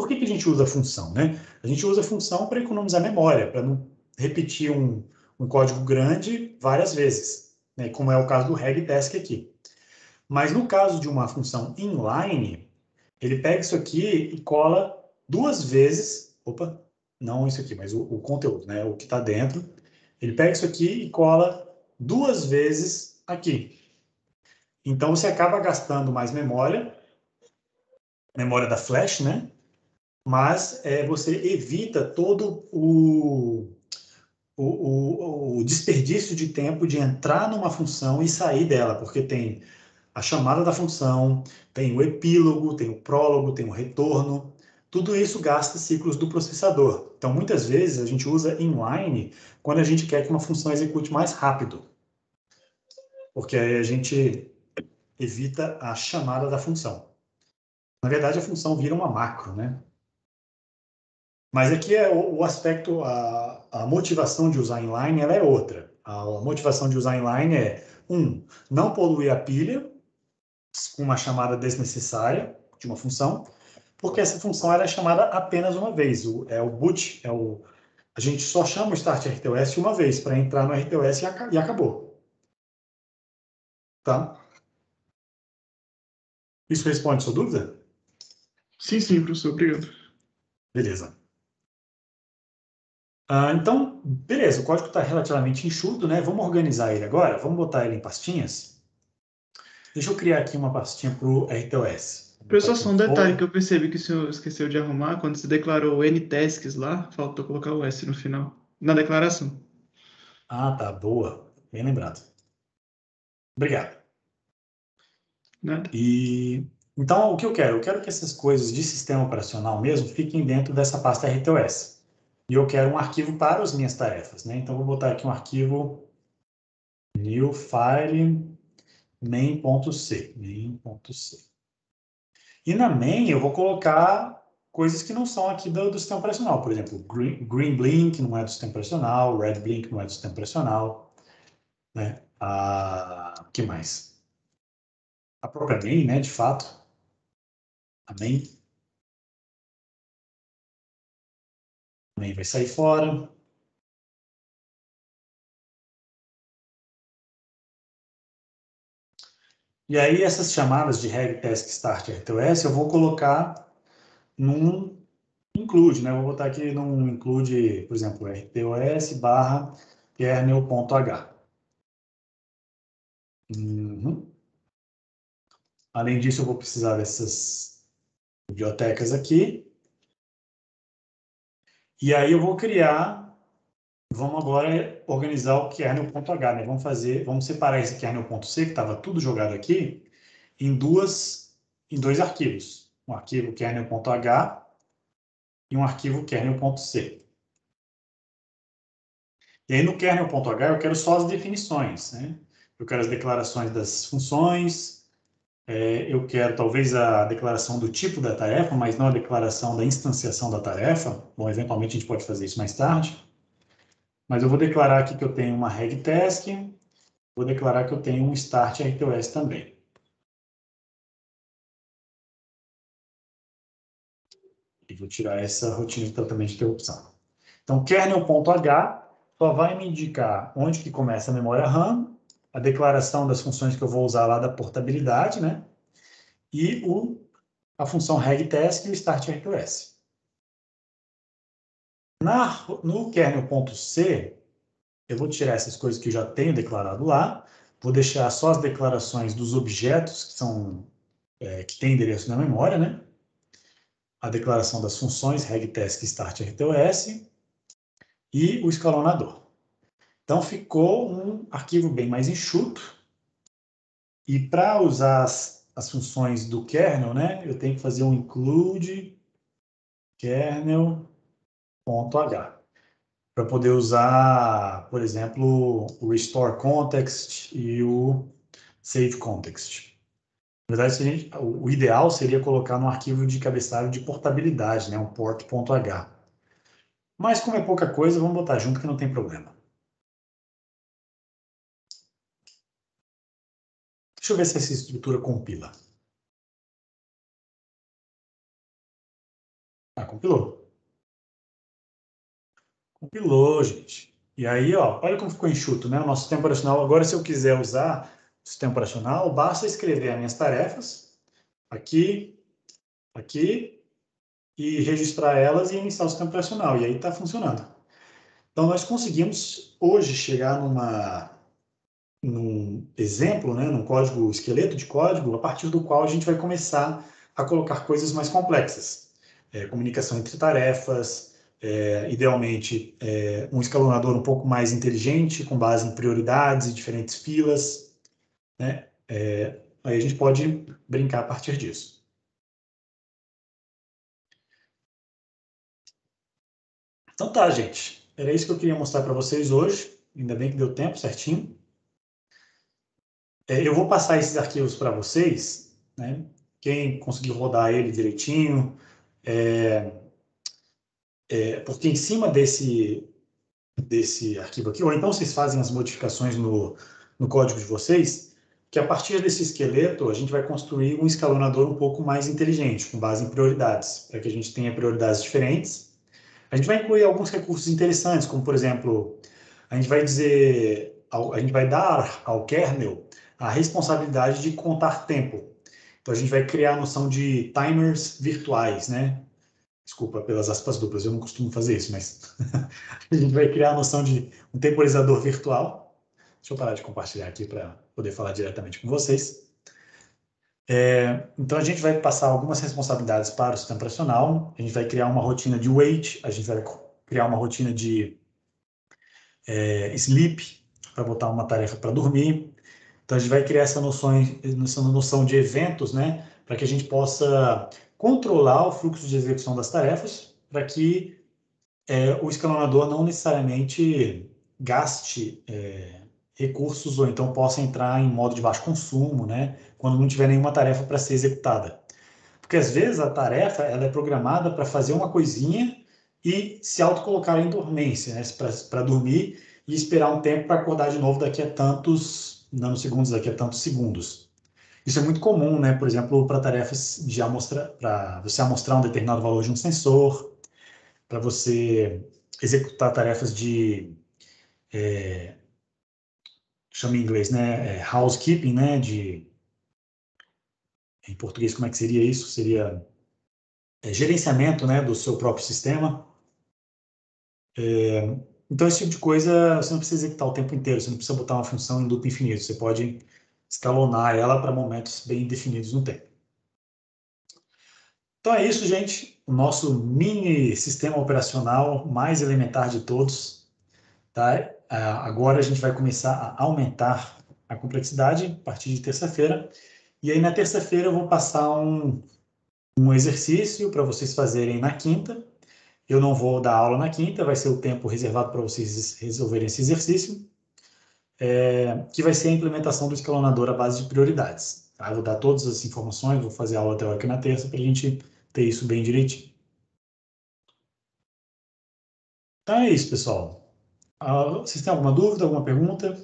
que a gente usa a função, né? A gente usa a função para economizar memória, para não repetir um código grande várias vezes, né? Como é o caso do regtask aqui. Mas no caso de uma função inline, ele pega isso aqui e cola duas vezes, não isso aqui, mas o conteúdo, né? O que está dentro. Ele pega isso aqui e cola duas vezes aqui. Então, você acaba gastando mais memória da flash, né? Mas você evita todo o desperdício de tempo de entrar numa função e sair dela, porque tem a chamada da função, tem o epílogo, tem o prólogo, tem o retorno. Tudo isso gasta ciclos do processador. Então, muitas vezes, a gente usa inline quando a gente quer que uma função execute mais rápido. Porque aí a gente evita a chamada da função. Na verdade, a função vira uma macro, né? Mas aqui o aspecto, a motivação de usar inline ela é outra. A motivação de usar inline é, não poluir a pilha com uma chamada desnecessária de uma função, porque essa função ela é chamada apenas uma vez. O boot, a gente só chama o start RTOS uma vez para entrar no RTOS e acabou. Tá? Isso responde a sua dúvida? Sim, professor, obrigado. Beleza. Então, beleza, o código está relativamente enxuto, né? Vamos organizar ele agora, vamos botar ele em pastinhas. Deixa eu criar aqui uma pastinha para o RTOS. Professor, só um detalhe que eu percebi que o senhor esqueceu de arrumar, quando você declarou ntasks lá, faltou colocar o S no final, na declaração. Ah, tá, boa. Bem lembrado. Obrigado. Nada. Então, o que eu quero? Eu quero que essas coisas de sistema operacional mesmo fiquem dentro dessa pasta RTOS. E eu quero um arquivo para as minhas tarefas, né? Então, vou botar aqui um arquivo new file main.c. E na main eu vou colocar coisas que não são aqui do sistema operacional. Por exemplo, green blink não é do sistema operacional, red blink não é do sistema operacional, né? O que mais? A própria main, né? De fato. A main vai sair fora. E aí, essas chamadas de regtask start RTOS, eu vou colocar num include, né? Eu vou botar aqui num include, por exemplo, RTOS barra kernel.h. Além disso, eu vou precisar dessas bibliotecas aqui. E aí eu vou vamos agora organizar o kernel.h, né? Vamos separar esse kernel.c, que estava tudo jogado aqui, em dois arquivos. Um arquivo kernel.h e um arquivo kernel.c. E aí no kernel.h eu quero só as definições, né? Eu quero as declarações das funções, eu quero talvez a declaração do tipo da tarefa, mas não a declaração da instanciação da tarefa. Bom, eventualmente a gente pode fazer isso mais tarde. Mas eu vou declarar aqui que eu tenho uma regtask, vou declarar que eu tenho um start RTOS também. E vou tirar essa rotina de tratamento de interrupção. Então, kernel.h só vai me indicar onde que começa a memória RAM, a declaração das funções que eu vou usar lá da portabilidade, né? E a função regtask e o start RTOS. No kernel.c, eu vou tirar essas coisas que eu já tenho declarado lá, vou deixar só as declarações dos objetos que têm endereço na memória, né? A declaração das funções regtask e start RTOS e o escalonador. Então, ficou um arquivo bem mais enxuto. E para usar as funções do kernel, né, eu tenho que fazer um include kernel.h para poder usar, por exemplo, o restore context e o save context. Na verdade, o ideal seria colocar no arquivo de cabeçalho de portabilidade, né, um port.h. Mas como é pouca coisa, vamos botar junto que não tem problema. Deixa eu ver se essa estrutura compila. Ah, compilou. Compilou, gente. E aí, ó, olha como ficou enxuto, né? O nosso sistema operacional. Agora, se eu quiser usar o sistema operacional, basta escrever as minhas tarefas aqui, aqui, e registrar elas e iniciar o sistema operacional. E aí está funcionando. Então, nós conseguimos hoje chegar num exemplo, né, num código, esqueleto de código, a partir do qual a gente vai começar a colocar coisas mais complexas. Comunicação entre tarefas, idealmente um escalonador um pouco mais inteligente, com base em prioridades e diferentes filas, né? Aí a gente pode brincar a partir disso. Então tá, gente. Era isso que eu queria mostrar para vocês hoje. Ainda bem que deu tempo certinho. Eu vou passar esses arquivos para vocês, né? Quem conseguir rodar ele direitinho, porque em cima desse arquivo aqui, ou então vocês fazem as modificações no código de vocês, que a partir desse esqueleto a gente vai construir um escalonador um pouco mais inteligente, com base em prioridades, para que a gente tenha prioridades diferentes. A gente vai incluir alguns recursos interessantes, como por exemplo, a gente vai dar ao kernel a responsabilidade de contar tempo. Então a gente vai criar a noção de timers virtuais, né? Desculpa pelas aspas duplas, eu não costumo fazer isso, mas a gente vai criar a noção de um temporizador virtual. Deixa eu parar de compartilhar aqui para poder falar diretamente com vocês. Então, a gente vai passar algumas responsabilidades para o sistema operacional, a gente vai criar uma rotina de wait, a gente vai criar uma rotina de sleep, para botar uma tarefa para dormir. Então, a gente vai criar essa noção de eventos, né, para que a gente possa controlar o fluxo de execução das tarefas, para que o escalonador não necessariamente gaste recursos ou então possa entrar em modo de baixo consumo, né, quando não tiver nenhuma tarefa para ser executada. Porque às vezes a tarefa ela é programada para fazer uma coisinha e se autocolocar em dormência, né, para dormir e esperar um tempo para acordar de novo daqui a tantos nanosegundos, daqui a tantos segundos. Isso é muito comum, né, por exemplo, para tarefas para você amostrar um determinado valor de um sensor, para você executar tarefas de chama em inglês, né, housekeeping, né, em português como é que seria isso? Seria gerenciamento, né, do seu próprio sistema. Então, esse tipo de coisa você não precisa executar o tempo inteiro, você não precisa botar uma função em loop infinito, você pode escalonar ela para momentos bem definidos no tempo. Então é isso, gente. O nosso mini sistema operacional mais elementar de todos. Tá? Agora a gente vai começar a aumentar a complexidade a partir de terça-feira. E aí na terça-feira eu vou passar um exercício para vocês fazerem na quinta. Eu não vou dar aula na quinta, vai ser o tempo reservado para vocês resolverem esse exercício, que vai ser a implementação do escalonador à base de prioridades. Tá? Eu vou dar todas as informações, vou fazer a aula teórica na terça para a gente ter isso bem direitinho. Então é isso, pessoal. Vocês têm alguma dúvida, alguma pergunta?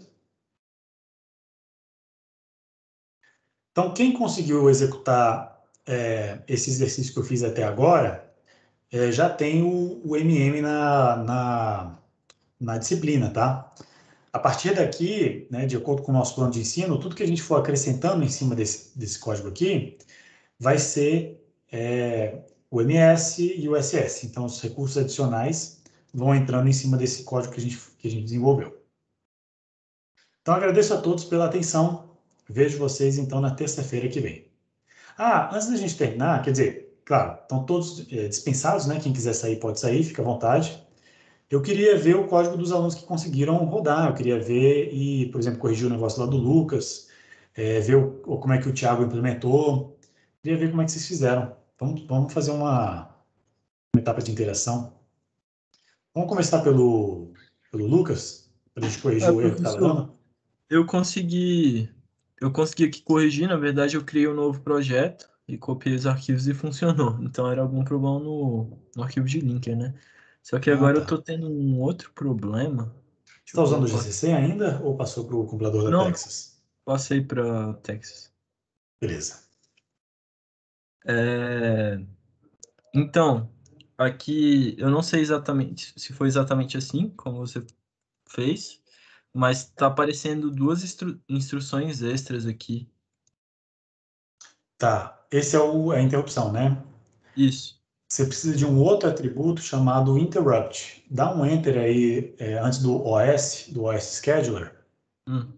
Então, quem conseguiu executar esse exercício que eu fiz até agora, já tem o MM na disciplina, tá? A partir daqui, né, de acordo com o nosso plano de ensino, tudo que a gente for acrescentando em cima desse código aqui vai ser o MS e o SS. Então, os recursos adicionais vão entrando em cima desse código que a gente desenvolveu. Então, agradeço a todos pela atenção. Vejo vocês, então, na terça-feira que vem. Antes da gente terminar, quer dizer, claro, estão todos dispensados, né? Quem quiser sair pode sair, fica à vontade. Eu queria ver o código dos alunos que conseguiram rodar, eu queria ver e, por exemplo, corrigir o negócio lá do Lucas, ver como é que o Thiago implementou, queria ver como é que vocês fizeram. Vamos fazer uma etapa de interação. Vamos começar pelo Lucas, para a gente corrigir o erro que estava Professor, dando. eu consegui aqui corrigir, na verdade eu criei um novo projeto e copiei os arquivos e funcionou. Então era algum problema no arquivo de linker, né? Só que agora eu Tá. tô tendo um outro problema. Você Deixa está eu usando o colocar. GCC ainda ou passou para o compilador da Não, Texas? passei para Texas. Beleza. Então, aqui eu não sei exatamente se foi exatamente assim como você fez, mas está aparecendo duas instruções extras aqui. Tá. Esse é a interrupção, né? Isso. Você precisa de um outro atributo chamado interrupt. Dá um enter aí antes do OS Scheduler. Hum.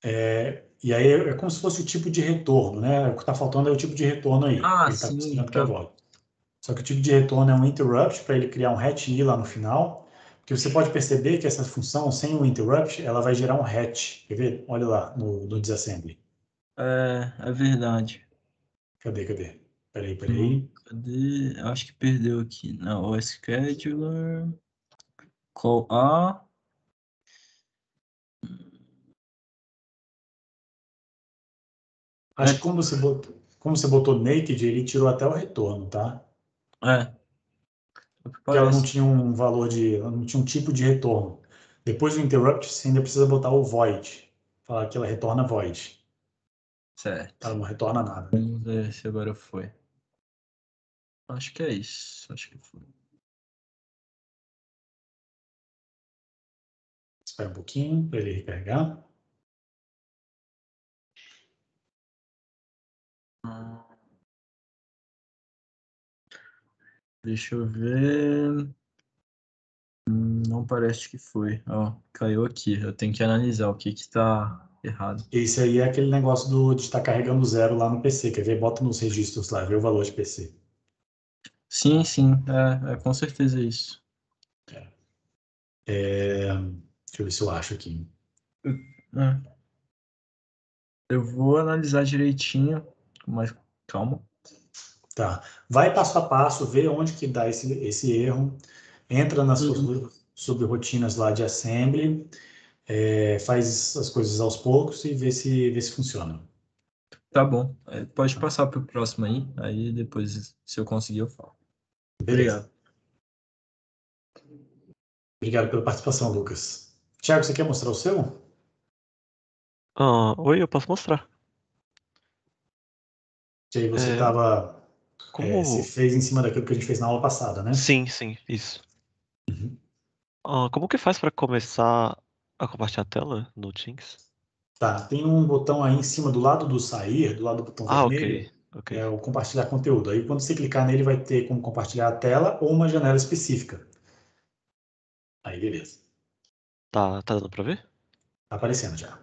E aí é como se fosse o tipo de retorno, né? O que está faltando é o tipo de retorno aí. Ah, Ele está sim, considerando que é tá. voz. Só que o tipo de retorno é um interrupt para ele criar um hatch i lá no final. Porque você pode perceber que essa função, sem o interrupt, ela vai gerar um hatch. Quer ver? Olha lá no disassembly. É verdade. Cadê? Peraí. Cadê? Acho que perdeu aqui. Não, o scheduler. Call A. Acho que como você botou naked, ele tirou até o retorno, tá? É, Que ela não parece. tinha ela não tinha um tipo de retorno. Depois do interrupt, você ainda precisa botar o void. Falar que ela retorna void. Ela Certo. não retorna nada. Vamos ver se agora foi. Acho que é isso. Acho que foi. Espera um pouquinho para ele recarregar. Deixa eu ver. Não parece que foi. Ó, caiu aqui. Eu tenho que analisar o que está errado. Esse aí é aquele negócio de estar carregando zero lá no PC. Quer ver? Bota nos registros lá, vê o valor de PC. Sim, com certeza isso. Deixa eu ver se eu acho aqui. É. Eu vou analisar direitinho, mas calma. Tá. Vai passo a passo, vê onde que dá esse erro. Entra nas suas subrotinas lá de assembly. Faz as coisas aos poucos e vê se funciona. Tá bom. Pode passar para o próximo aí depois, se eu conseguir, eu falo. Beleza. Obrigado. Obrigado pela participação, Lucas. Tiago, você quer mostrar o seu? Oi, eu posso mostrar. Que aí você É, você como... fez em cima daquilo que a gente fez na aula passada, né? Sim, isso. Uhum. Como que faz para começar a compartilhar a tela no Teams? Tá, tem um botão aí em cima do lado do sair, do lado do botão vermelho, Ok. é o compartilhar conteúdo. Aí quando você clicar nele, vai ter como compartilhar a tela ou uma janela específica. Aí, beleza. Tá dando pra ver? Tá aparecendo já.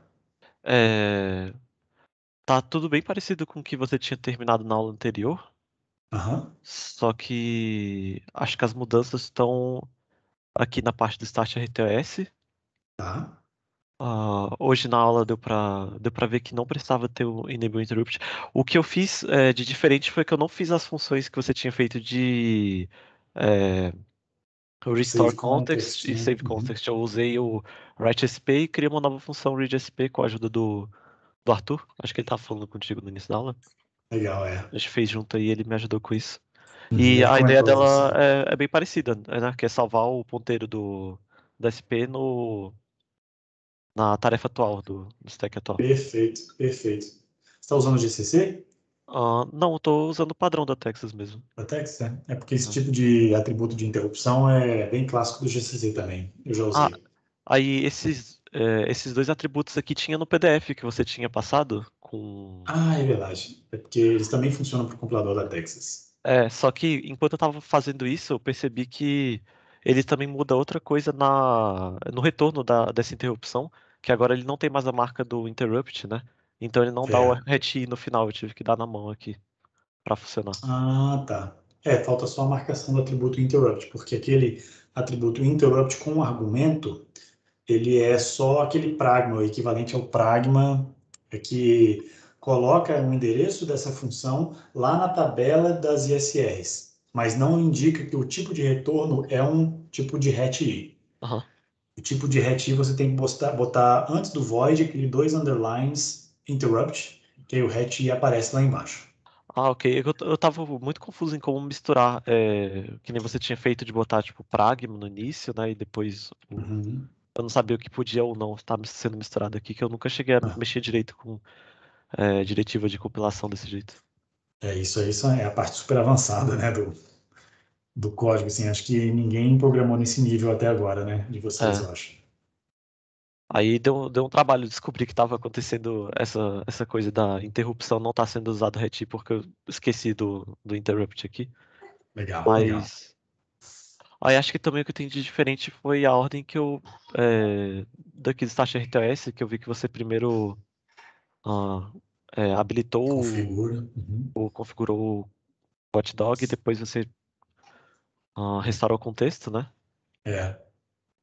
Tá tudo bem parecido com o que você tinha terminado na aula anterior, Aham, só que acho que as mudanças estão aqui na parte do Start RTOS. tá. Hoje na aula deu pra ver que não precisava ter o Enable Interrupt. O que eu fiz de diferente foi que eu não fiz as funções que você tinha feito de o Restore Save Context e né? Save Context. Eu usei o WriteSP e criei uma nova função ReadSP com a ajuda do Arthur. Acho que ele estava falando contigo no início da aula. Legal, A gente fez junto aí, ele me ajudou com isso. Ele E a ideia comentou dela isso. é bem parecida, né? Que é salvar o ponteiro do SP na tarefa atual, do stack atual. Perfeito. Você está usando o GCC? Não, eu tô usando o padrão da Texas mesmo. Da Tex, né? É porque esse Uhum. tipo de atributo de interrupção é bem clássico do GCC também. Eu já Ah, usei. aí esses dois atributos aqui tinha no PDF que você tinha passado com. Ah, é verdade. É porque eles também funcionam para o compilador da Texas. Só que enquanto eu tava fazendo isso, eu percebi que ele também muda outra coisa no retorno dessa interrupção, que agora ele não tem mais a marca do interrupt, né? Então ele não dá o É. RET no final, eu tive que dar na mão aqui pra funcionar. Ah, tá. Falta só a marcação do atributo interrupt, porque aquele atributo interrupt com argumento, ele é só aquele pragma, o equivalente ao pragma, que coloca o endereço dessa função lá na tabela das ISRs, mas não indica que o tipo de retorno é um tipo de RET-I. Aham. O tipo de RET-I você tem que botar antes do void aquele 2 underlines interrupt, que aí o RET-I aparece lá embaixo. Ok. Eu tava muito confuso em como misturar, que nem você tinha feito de botar, tipo, pragma no início, né? E depois Uhum. eu não sabia o que podia ou não estar sendo misturado aqui, que eu nunca cheguei a Ah, mexer direito com diretiva de compilação desse jeito. isso é a parte super avançada, né, do código, assim, acho que ninguém programou nesse nível até agora, né, de vocês, É. eu acho. Aí deu um trabalho descobrir que estava acontecendo essa coisa da interrupção não estar sendo usado RET, porque eu esqueci do interrupt aqui. Legal. Mas aí acho que também o que tem de diferente foi a ordem que daqui do Start RTOS, que eu vi que você primeiro habilitou Configura. Uhum. ou configurou o Watchdog e depois você restaurou o contexto, né? É.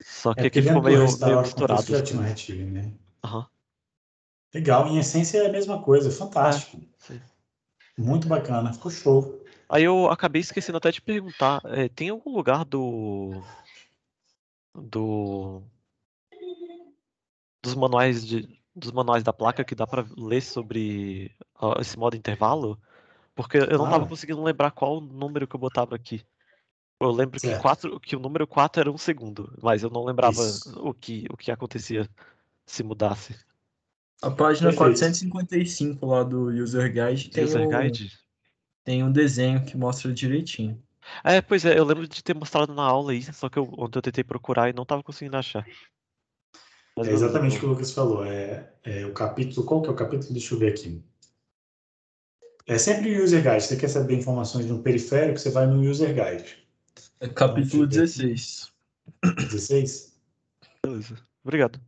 Só É que porque aqui ficou dentro do meio restaurar o contexto misturado as já tinha um coisas. retive, né? Aham. Legal, em essência é a mesma coisa, É, fantástico. sim. Muito bacana, ficou show. Aí eu acabei esquecendo até de perguntar, tem algum lugar do, dos manuais da placa que dá para ler sobre esse modo intervalo? Porque eu não estava Claro, conseguindo lembrar qual o número que eu botava aqui. Eu lembro que certo. que o número 4 era um segundo, mas eu não lembrava Isso. o que acontecia se mudasse. A página Perfeito. 455 lá do User Guide User Guide? tem um desenho que mostra direitinho. Pois é, eu lembro de ter mostrado na aula isso, só que ontem eu tentei procurar e não estava conseguindo achar. Mas É beleza, exatamente o que o Lucas falou. É o capítulo, qual que é o capítulo? Deixa eu ver aqui. É sempre o User Guide. Você quer saber informações de um periférico, você vai no User Guide. É Então, deixa capítulo eu ver aqui. 16. 16? beleza. Obrigado.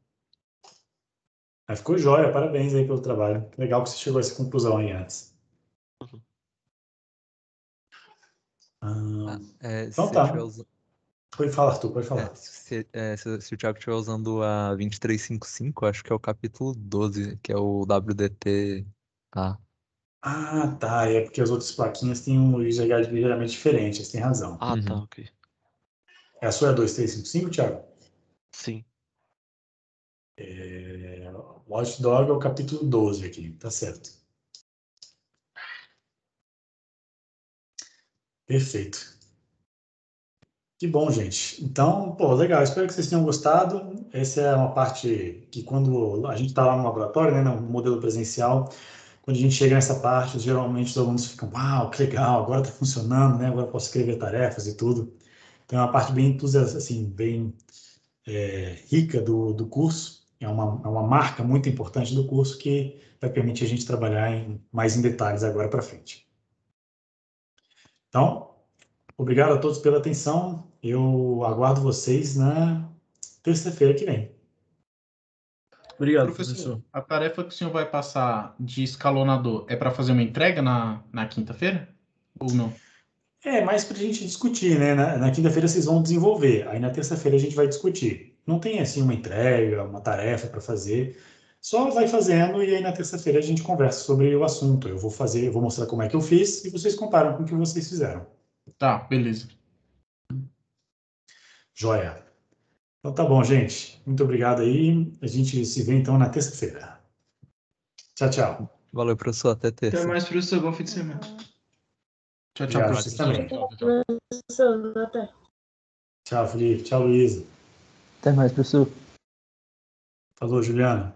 Ficou jóia, parabéns aí pelo trabalho. Legal que você chegou a essa conclusão aí antes. Uhum. Ah, Se então você tiver tá. usando. Pode falar, Arthur, pode falar. Se o Thiago estiver usando a 2355, acho que é o capítulo 12, que é o WDT-A. Ah, tá. É porque as outras plaquinhas têm um user guide ligeiramente diferente, você tem razão. Ah, tá, Uhum. ok. A sua é 2355, Thiago? Sim. Watchdog é o capítulo 12 aqui, tá certo. Perfeito. Que bom, gente. Então, pô, legal. Espero que vocês tenham gostado. Essa é uma parte que quando a gente está lá no laboratório, né, no modelo presencial, quando a gente chega nessa parte, geralmente os alunos ficam, uau, que legal, agora está funcionando, né? Agora eu posso escrever tarefas e tudo. Então, é uma parte bem entusiasta, assim, bem rica do curso. É uma marca muito importante do curso que vai permitir a gente trabalhar mais em detalhes agora para frente. Então, obrigado a todos pela atenção. Eu aguardo vocês na terça-feira que vem. Obrigado, Professor, professor. a tarefa que o senhor vai passar de escalonador é para fazer uma entrega na quinta-feira? Ou não? Mais para a gente discutir, né? Na quinta-feira vocês vão desenvolver, aí na terça-feira a gente vai discutir. Não tem assim uma entrega, uma tarefa para fazer. Só vai fazendo e aí na terça-feira a gente conversa sobre o assunto. Eu vou mostrar como é que eu fiz e vocês comparam com o que vocês fizeram. Tá, beleza. Joia. Então tá bom, gente. Muito obrigado aí. A gente se vê então na terça-feira. Tchau, tchau. Valeu, professor. Até terça. Até mais, professor. Bom fim de semana. Tchau, Obrigado, professor. vocês também. Professor, até. Tchau, Felipe. Tchau, Luísa. Até mais, professor. Falou, Juliana.